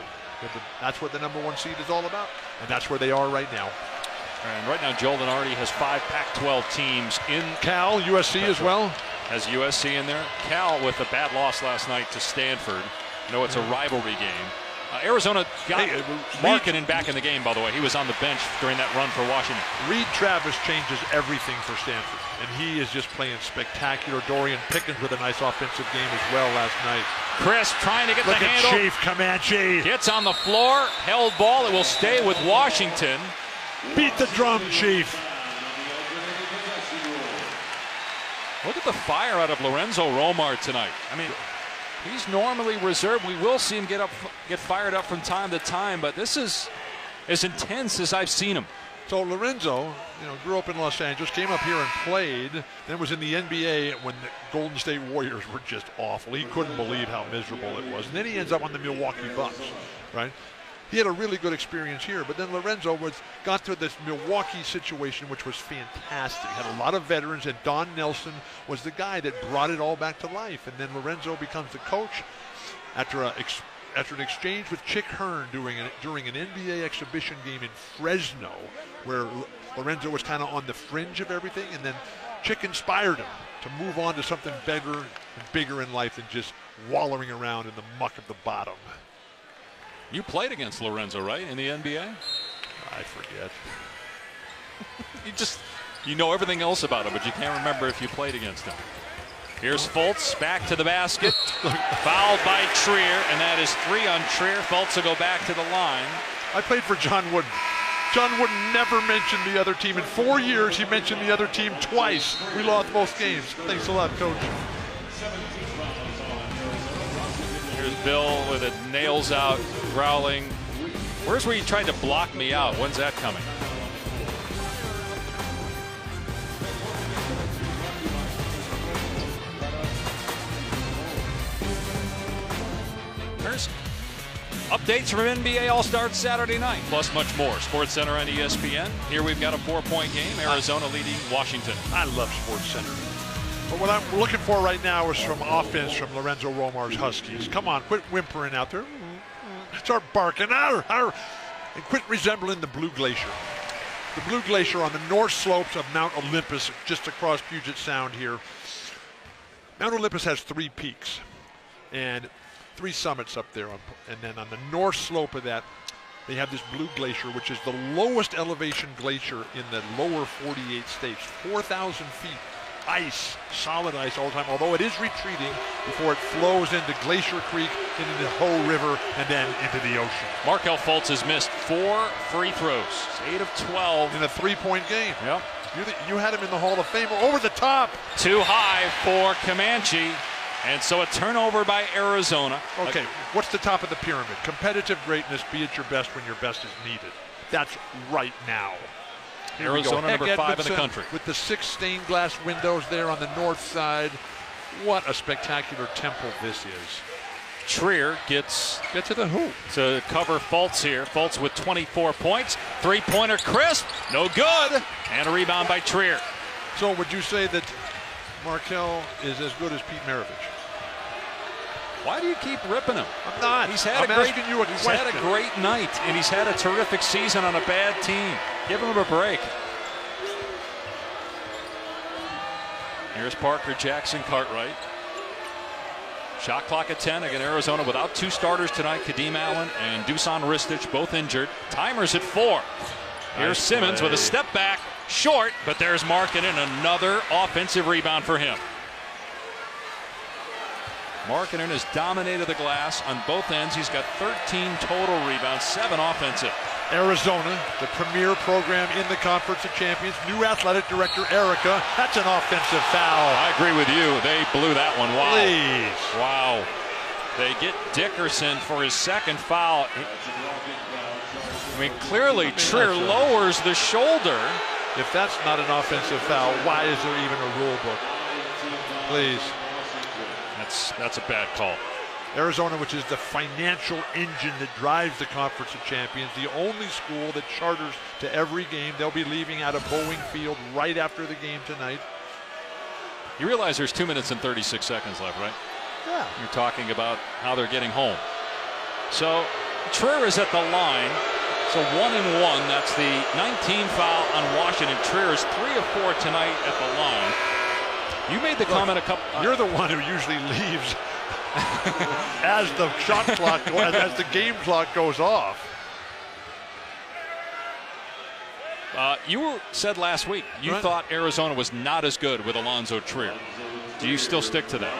That's what the number 1 seed is all about, and that's where they are right now. And right now, Joel Lenardi has 5 Pac-12 teams in. Cal, USC as well. Has USC in there. Cal with a bad loss last night to Stanford. No, it's a rivalry game. Arizona got Markkanen back in the game, by the way. He was on the bench during that run for Washington. Reed Travis changes everything for Stanford, and he is just playing spectacular. Dorian Pickens with a nice offensive game as well last night. Chris trying to get the handle. Look at Chief Comanche. Gets on the floor, held ball. It will stay with Washington. Beat the drum, Chief. Look at the fire out of Lorenzo Romar tonight. I mean, he's normally reserved. We will see him get fired up from time to time, but this is as intense as I've seen him. So Lorenzo, grew up in Los Angeles, came up here and played, then was in the NBA when the Golden State Warriors were just awful. He couldn't believe how miserable it was. And then he ends up on the Milwaukee Bucks, right? He had a really good experience here, but then Lorenzo got to this Milwaukee situation, which was fantastic. Had a lot of veterans, and Don Nelson was the guy that brought it all back to life. And then Lorenzo becomes the coach after an exchange with Chick Hearn during an NBA exhibition game in Fresno, where Lorenzo was kind of on the fringe of everything, and then Chick inspired him to move on to something better and bigger in life than just wallowing around in the muck of the bottom. You played against Lorenzo, right, in the NBA? I forget. You know everything else about him, but you can't remember if you played against him. Here's Fultz back to the basket. Fouled by Trier, and that is 3 on Trier. Fultz will go back to the line. I played for John Wooden. John Wooden never mentioned the other team. In 4 years, he mentioned the other team twice. We lost both games. Thanks a lot, Coach. Here's Bill with it, nails out, growling. Where's where you tried to block me out? When's that coming? There's updates from NBA All-Star Saturday night, plus much more. SportsCenter on ESPN. Here we've got a 4-point game. Arizona leading Washington. I love SportsCenter. But what I'm looking for right now is some offense from Lorenzo Romar's Huskies. Come on, quit whimpering out there. Start barking, and quit resembling the Blue Glacier. The Blue Glacier on the north slopes of Mount Olympus, just across Puget Sound here. Mount Olympus has 3 peaks and 3 summits up there. And then on the north slope of that, they have this Blue Glacier, which is the lowest elevation glacier in the lower 48 states, 4,000 feet. ice, solid ice all the time, although it is retreating before it flows into Glacier Creek, into the Hoh River, and then into the ocean. Markelle Fultz has missed 4 free throws, 8 of 12. In a 3-point game. Yep. You had him in the Hall of Fame over the top. Too high for Comanche, and so a turnover by Arizona. Okay, what's the top of the pyramid? Competitive greatness, be at your best when your best is needed. That's right now. Here Arizona number 5 in the Edmondson country. With the 6 stained glass windows there on the north side. What a spectacular temple this is. Trier gets to the hoop to cover Fultz here. Fultz with 24 points. 3-pointer crisp. No good. And a rebound by Trier. So would you say that Markelle is as good as Pete Maravich? Why do you keep ripping him? I'm not. He's had asking you a he's question. had a great night, and he's had a terrific season on a bad team. Give him a break. Here's Parker Jackson Cartwright. Shot clock at 10 against Arizona without 2 starters tonight. Kadeem Allen and Dusan Ristic both injured. Timer's at 4. Here's Nice Simmons play. with a step back. Short, but there's Markkanen, another offensive rebound for him. Markkanen has dominated the glass on both ends. He's got 13 total rebounds, 7 offensive. Arizona, the premier program in the Conference of Champions. New athletic director Erica. That's an offensive foul. I agree with you. They blew that one. Wow. Please. Wow. They get Dickerson for his 2nd foul. I mean, clearly Trier lowers the shoulder. If that's not an offensive foul, why is there even a rule book? Please. That's a bad call. Arizona, which is the financial engine that drives the Conference of Champions, the only school that charters to every game. They'll be leaving out of Boeing Field right after the game tonight. You realize there's 2 minutes and 36 seconds left, right? Yeah. You're talking about how they're getting home. So Trier is at the line. So 1 and 1. That's the 19 foul on Washington. Trier is 3 of 4 tonight at the line. You made the comment a couple. You're the one who usually leaves as the shot clock, as the game clock goes off. You said last week you thought Arizona was not as good with Alonzo Trier. Do you still stick to that?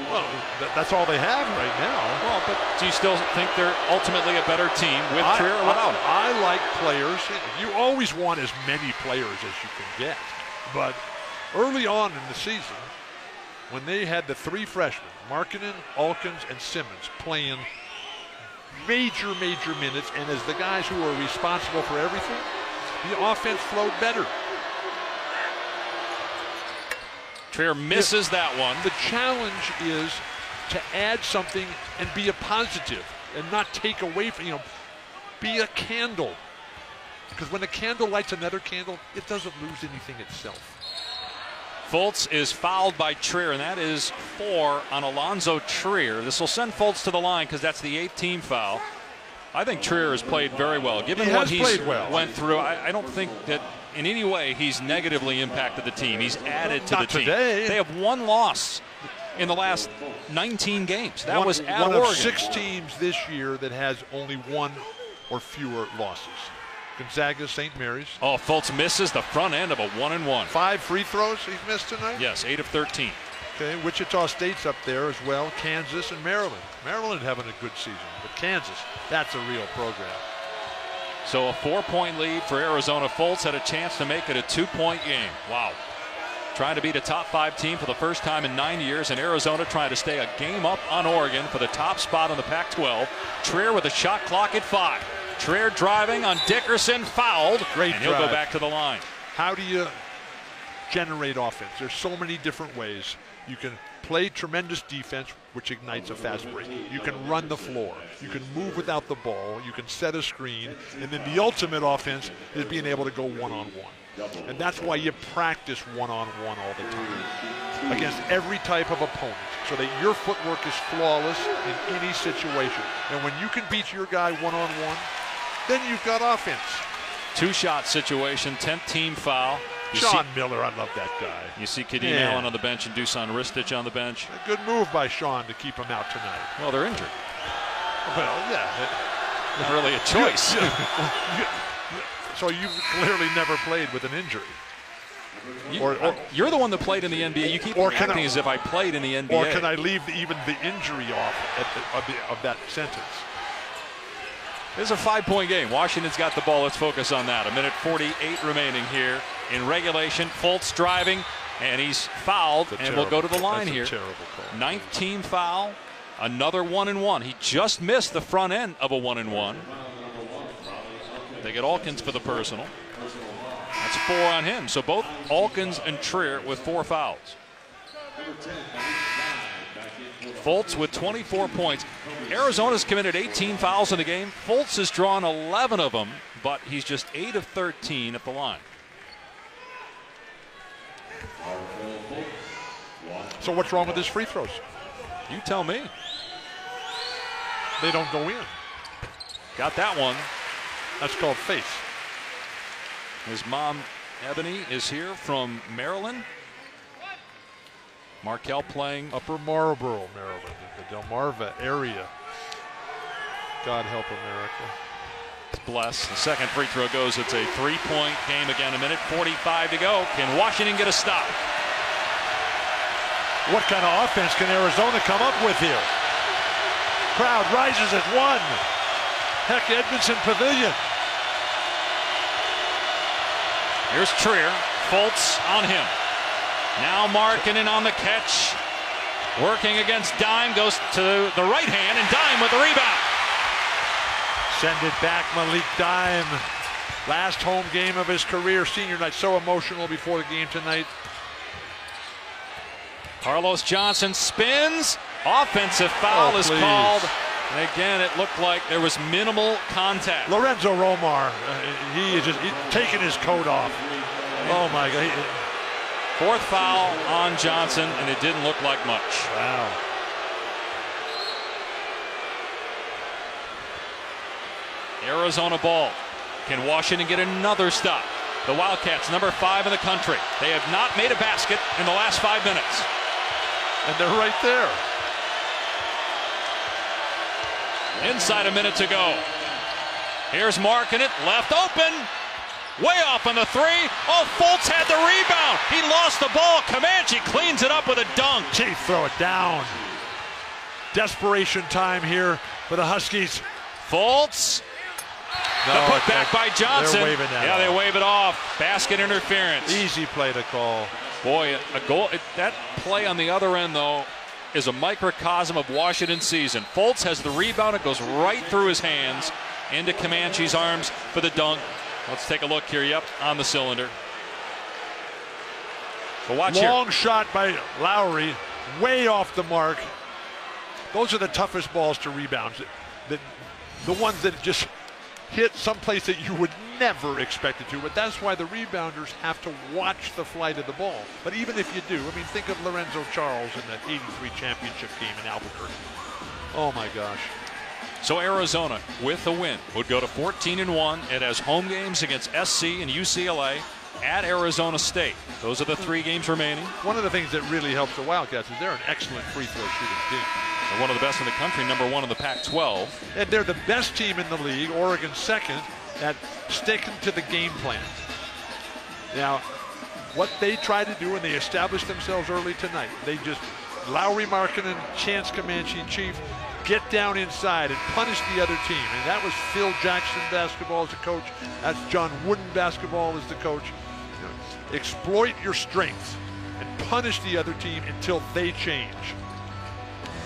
Well, that's all they have right now. Well, but do you still think they're ultimately a better team with Trier or without him? I like players. You always want as many players as you can get. But early on in the season, when they had the 3 freshmen, Markkanen, Alkins, and Simmons, playing major minutes, and as the guys who are responsible for everything, the offense flowed better. Trier misses that one. The challenge is to add something and be a positive and not take away from, be a candle. Because when a candle lights another candle, it doesn't lose anything itself. Fultz is fouled by Trier, and that is 4 on Alonzo Trier. This will send Fultz to the line because that's the 8th team foul. I think Trier has played very well. Given what he's went through, I don't think that in any way he's negatively impacted the team. He's added to the team. Today. They have 1 loss in the last 19 games. That was at one Oregon. of 6 teams this year that has only 1 or fewer losses. Gonzaga, St. Mary's. Oh, Fultz misses the front end of a 1-and-1. 5 free throws he's missed tonight? Yes, 8 of 13. Okay, Wichita State's up there as well. Kansas and Maryland. Maryland having a good season, but Kansas, that's a real program. So a 4-point lead for Arizona. Fultz had a chance to make it a 2-point game. Wow. Trying to beat a top 5 team for the first time in 9 years, and Arizona trying to stay a game up on Oregon for the top spot in the Pac-12. Trier with a shot clock at 5. Trier driving on Dickerson, fouled. Great and he'll drive. go back to the line. How do you generate offense? There's so many different ways. You can play tremendous defense, which ignites a fast break. You can run the floor. You can move without the ball. You can set a screen. And then the ultimate offense is being able to go one-on-one. And that's why you practice one-on-one all the time against every type of opponent so that your footwork is flawless in any situation. And when you can beat your guy one-on-one, then you've got offense. 2-shot situation, 10th team foul. Sean Miller, I love that guy. You see Kadeem Allen on the bench and Dusan Ristic on the bench. A good move by Sean to keep him out tonight. Well, they're injured. Well, yeah. Not really a choice. So you've clearly never played with an injury. You're the one that played in the NBA. You keep acting as if I played in the NBA. Or can I leave even the injury off of that sentence? It's a 5-point game. Washington's got the ball. Let's focus on that. 1:48 remaining here in regulation. Fultz driving, and he's fouled, and we'll go to the line here. Terrible call. 9th team foul. Another 1-and-1. He just missed the front end of a 1-and-1. They get Alkins for the personal. That's 4 on him. So both Alkins and Trier with 4 fouls. Fultz with 24 points. Arizona's committed 18 fouls in the game. Fultz has drawn 11 of them, but he's just 8 of 13 at the line. So what's wrong with his free throws? You tell me. They don't go in. Got that one. That's called face. His mom, Ebony, is here from Maryland. Markel playing Upper Marlboro, Maryland, the Delmarva area. God help America. Bless. The second free throw goes. It's a 3-point game again. 1:45 to go. Can Washington get a stop? What kind of offense can Arizona come up with here? Crowd rises at 1. Heck, Edmondson Pavilion. Here's Trier. Fultz on him. Now Markkanen on the catch. Working against Dime. Goes to the right hand, and Dime with the rebound. Send it back, Malik Dime. Last home game of his career, senior night. So emotional before the game tonight. Carlos Johnson spins. Offensive foul is called. And again, it looked like there was minimal contact. Lorenzo Romar, he's taking his coat off. Oh my God. 4th foul on Johnson, and it didn't look like much. Wow. Arizona ball. Can Washington get another stop? The Wildcats, number 5 in the country. They have not made a basket in the last 5 minutes. And they're right there. Inside a minute to go. Here's Markkanen, left open. Way off on the 3. Oh, Fultz had the rebound. He lost the ball. Comanche cleans it up with a dunk. Gee, throw it down. Desperation time here for the Huskies. Fultz. The putback by Johnson. They're waving that off. They wave it off. Basket interference. Easy play to call. Boy, a goal. That play on the other end, though, is a microcosm of Washington's season. Fultz has the rebound. It goes right through his hands into Comanche's arms for the dunk. Let's take a look here. Yep, on the cylinder. But watch here. Long shot by Lowry, way off the mark. Those are the toughest balls to rebound. The ones that just hit someplace that you would never expect it to. But that's why the rebounders have to watch the flight of the ball. But even if you do, I mean, think of Lorenzo Charles in that '83 championship game in Albuquerque. Oh my gosh. So Arizona, with a win, would go to 14-1. It has home games against SC and UCLA at Arizona State. Those are the 3 games remaining. One of the things that really helps the Wildcats is they're an excellent free throw shooting team. They're one of the best in the country, number 1 in the Pac-12. And they're the best team in the league, Oregon second, at sticking to the game plan. Now, what they try to do, and they established themselves early tonight, they just, Lowry Markkanen, Chance Comanche, Chief, get down inside and punish the other team. And that was Phil Jackson basketball as a coach. That's John Wooden basketball as the coach. You know, exploit your strengths and punish the other team until they change.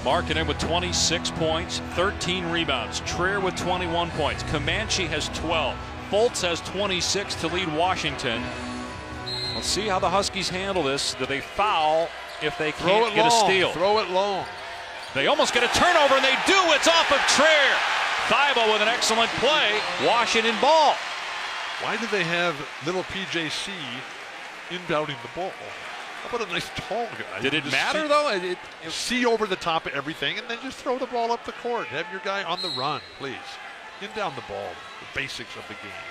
Markkanen with 26 points, 13 rebounds. Trier with 21 points. Comanche has 12. Fultz has 26 to lead Washington. Let's see how the Huskies handle this. Do they foul if they can't get a steal? Throw it long. They almost get a turnover, and they do. It's off of Trier. Thibault with an excellent play. Washington ball. Why do they have little PJC inbounding the ball? How about a nice tall guy? Did it matter, though? See over the top of everything, and then just throw the ball up the court. Have your guy on the run, please. Inbound the ball. The basics of the game.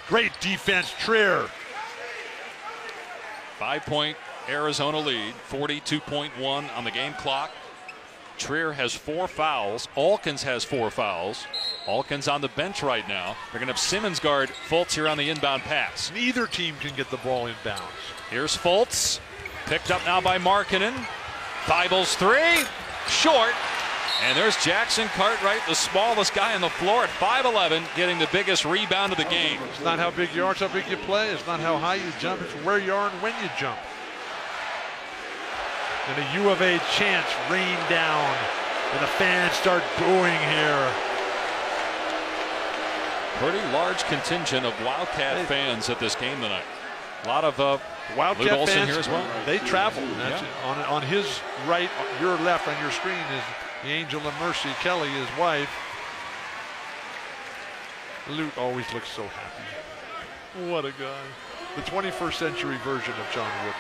Great defense, Trier. 5-point Arizona lead, 42.1 on the game clock. Trier has 4 fouls. Alkins has 4 fouls. Alkins on the bench right now. They're going to have Simmons guard Fultz here on the inbound pass. Neither team can get the ball inbounds. Here's Fultz. Picked up now by Markkanen. Thibault's 3. Short. And there's Jackson Cartwright, the smallest guy on the floor at 5'11", getting the biggest rebound of the game. It's not how big you are, it's how big you play. It's not how high you jump, it's where you are and when you jump. And a U of A chants rain down, and the fans start booing here. Pretty large contingent of Wildcat fans at this game tonight. A lot of Wildcat Lute Olson fans here as well. They travel. That's Yeah. on his right, your left on your screen is the Angel of Mercy, Kelly, his wife. Lute always looks so happy. What a guy. The 21st century version of John Wooden.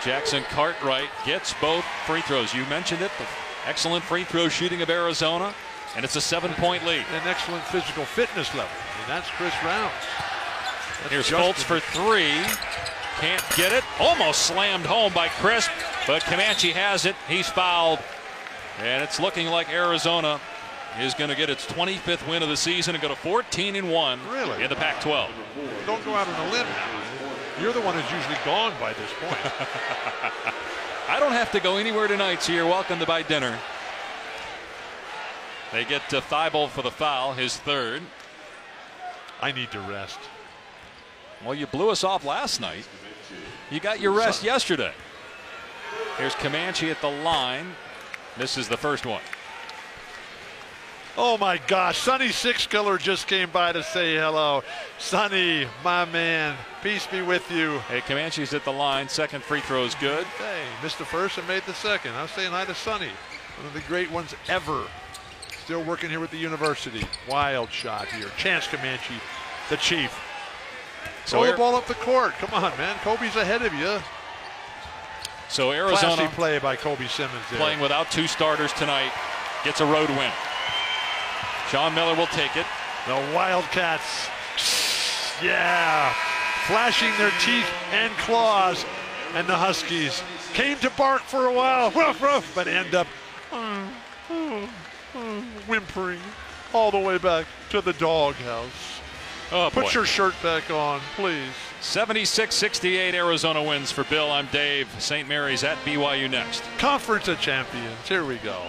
Jackson Cartwright gets both free throws. You mentioned it, the excellent free throw shooting of Arizona, and it's a 7-point lead. An excellent physical fitness level. And that's Chris Rounds. That's Here's Justin. Fultz for 3. Can't get it. Almost slammed home by Crisp, but Comanche has it. He's fouled. And it's looking like Arizona is going to get its 25th win of the season and go to 14-1 Really? in the Pac-12. Don't go out on a limb now. You're the one who's usually gone by this point. I don't have to go anywhere tonight, so you're welcome to buy dinner. They get to Thibault for the foul, his 3rd. I need to rest. Well, you blew us off last night. You got your rest yesterday. Here's Comanche at the line. This is the first one. Oh my gosh, Sonny Sixkiller just came by to say hello. Sonny, my man, peace be with you. Hey, Comanche's at the line. Second free throw is good. Hey, missed the first and made the second. I was saying hi to Sonny, one of the great ones ever. Still working here with the university. Wild shot here. Chance Comanche, the chief. Throw the ball up the court. Come on, man. Kobe's ahead of you. So Classy Arizona play by Kobe Simmons there. playing without 2 starters tonight gets a road win. Sean Miller will take it. The Wildcats, yeah, flashing their teeth and claws. And the Huskies came to bark for a while, ruff, ruff, but end up whimpering all the way back to the doghouse. Oh, boy. Put your shirt back on, please. 76-68 Arizona wins for Bill. I'm Dave. St. Mary's at BYU next. Conference of Champions, here we go.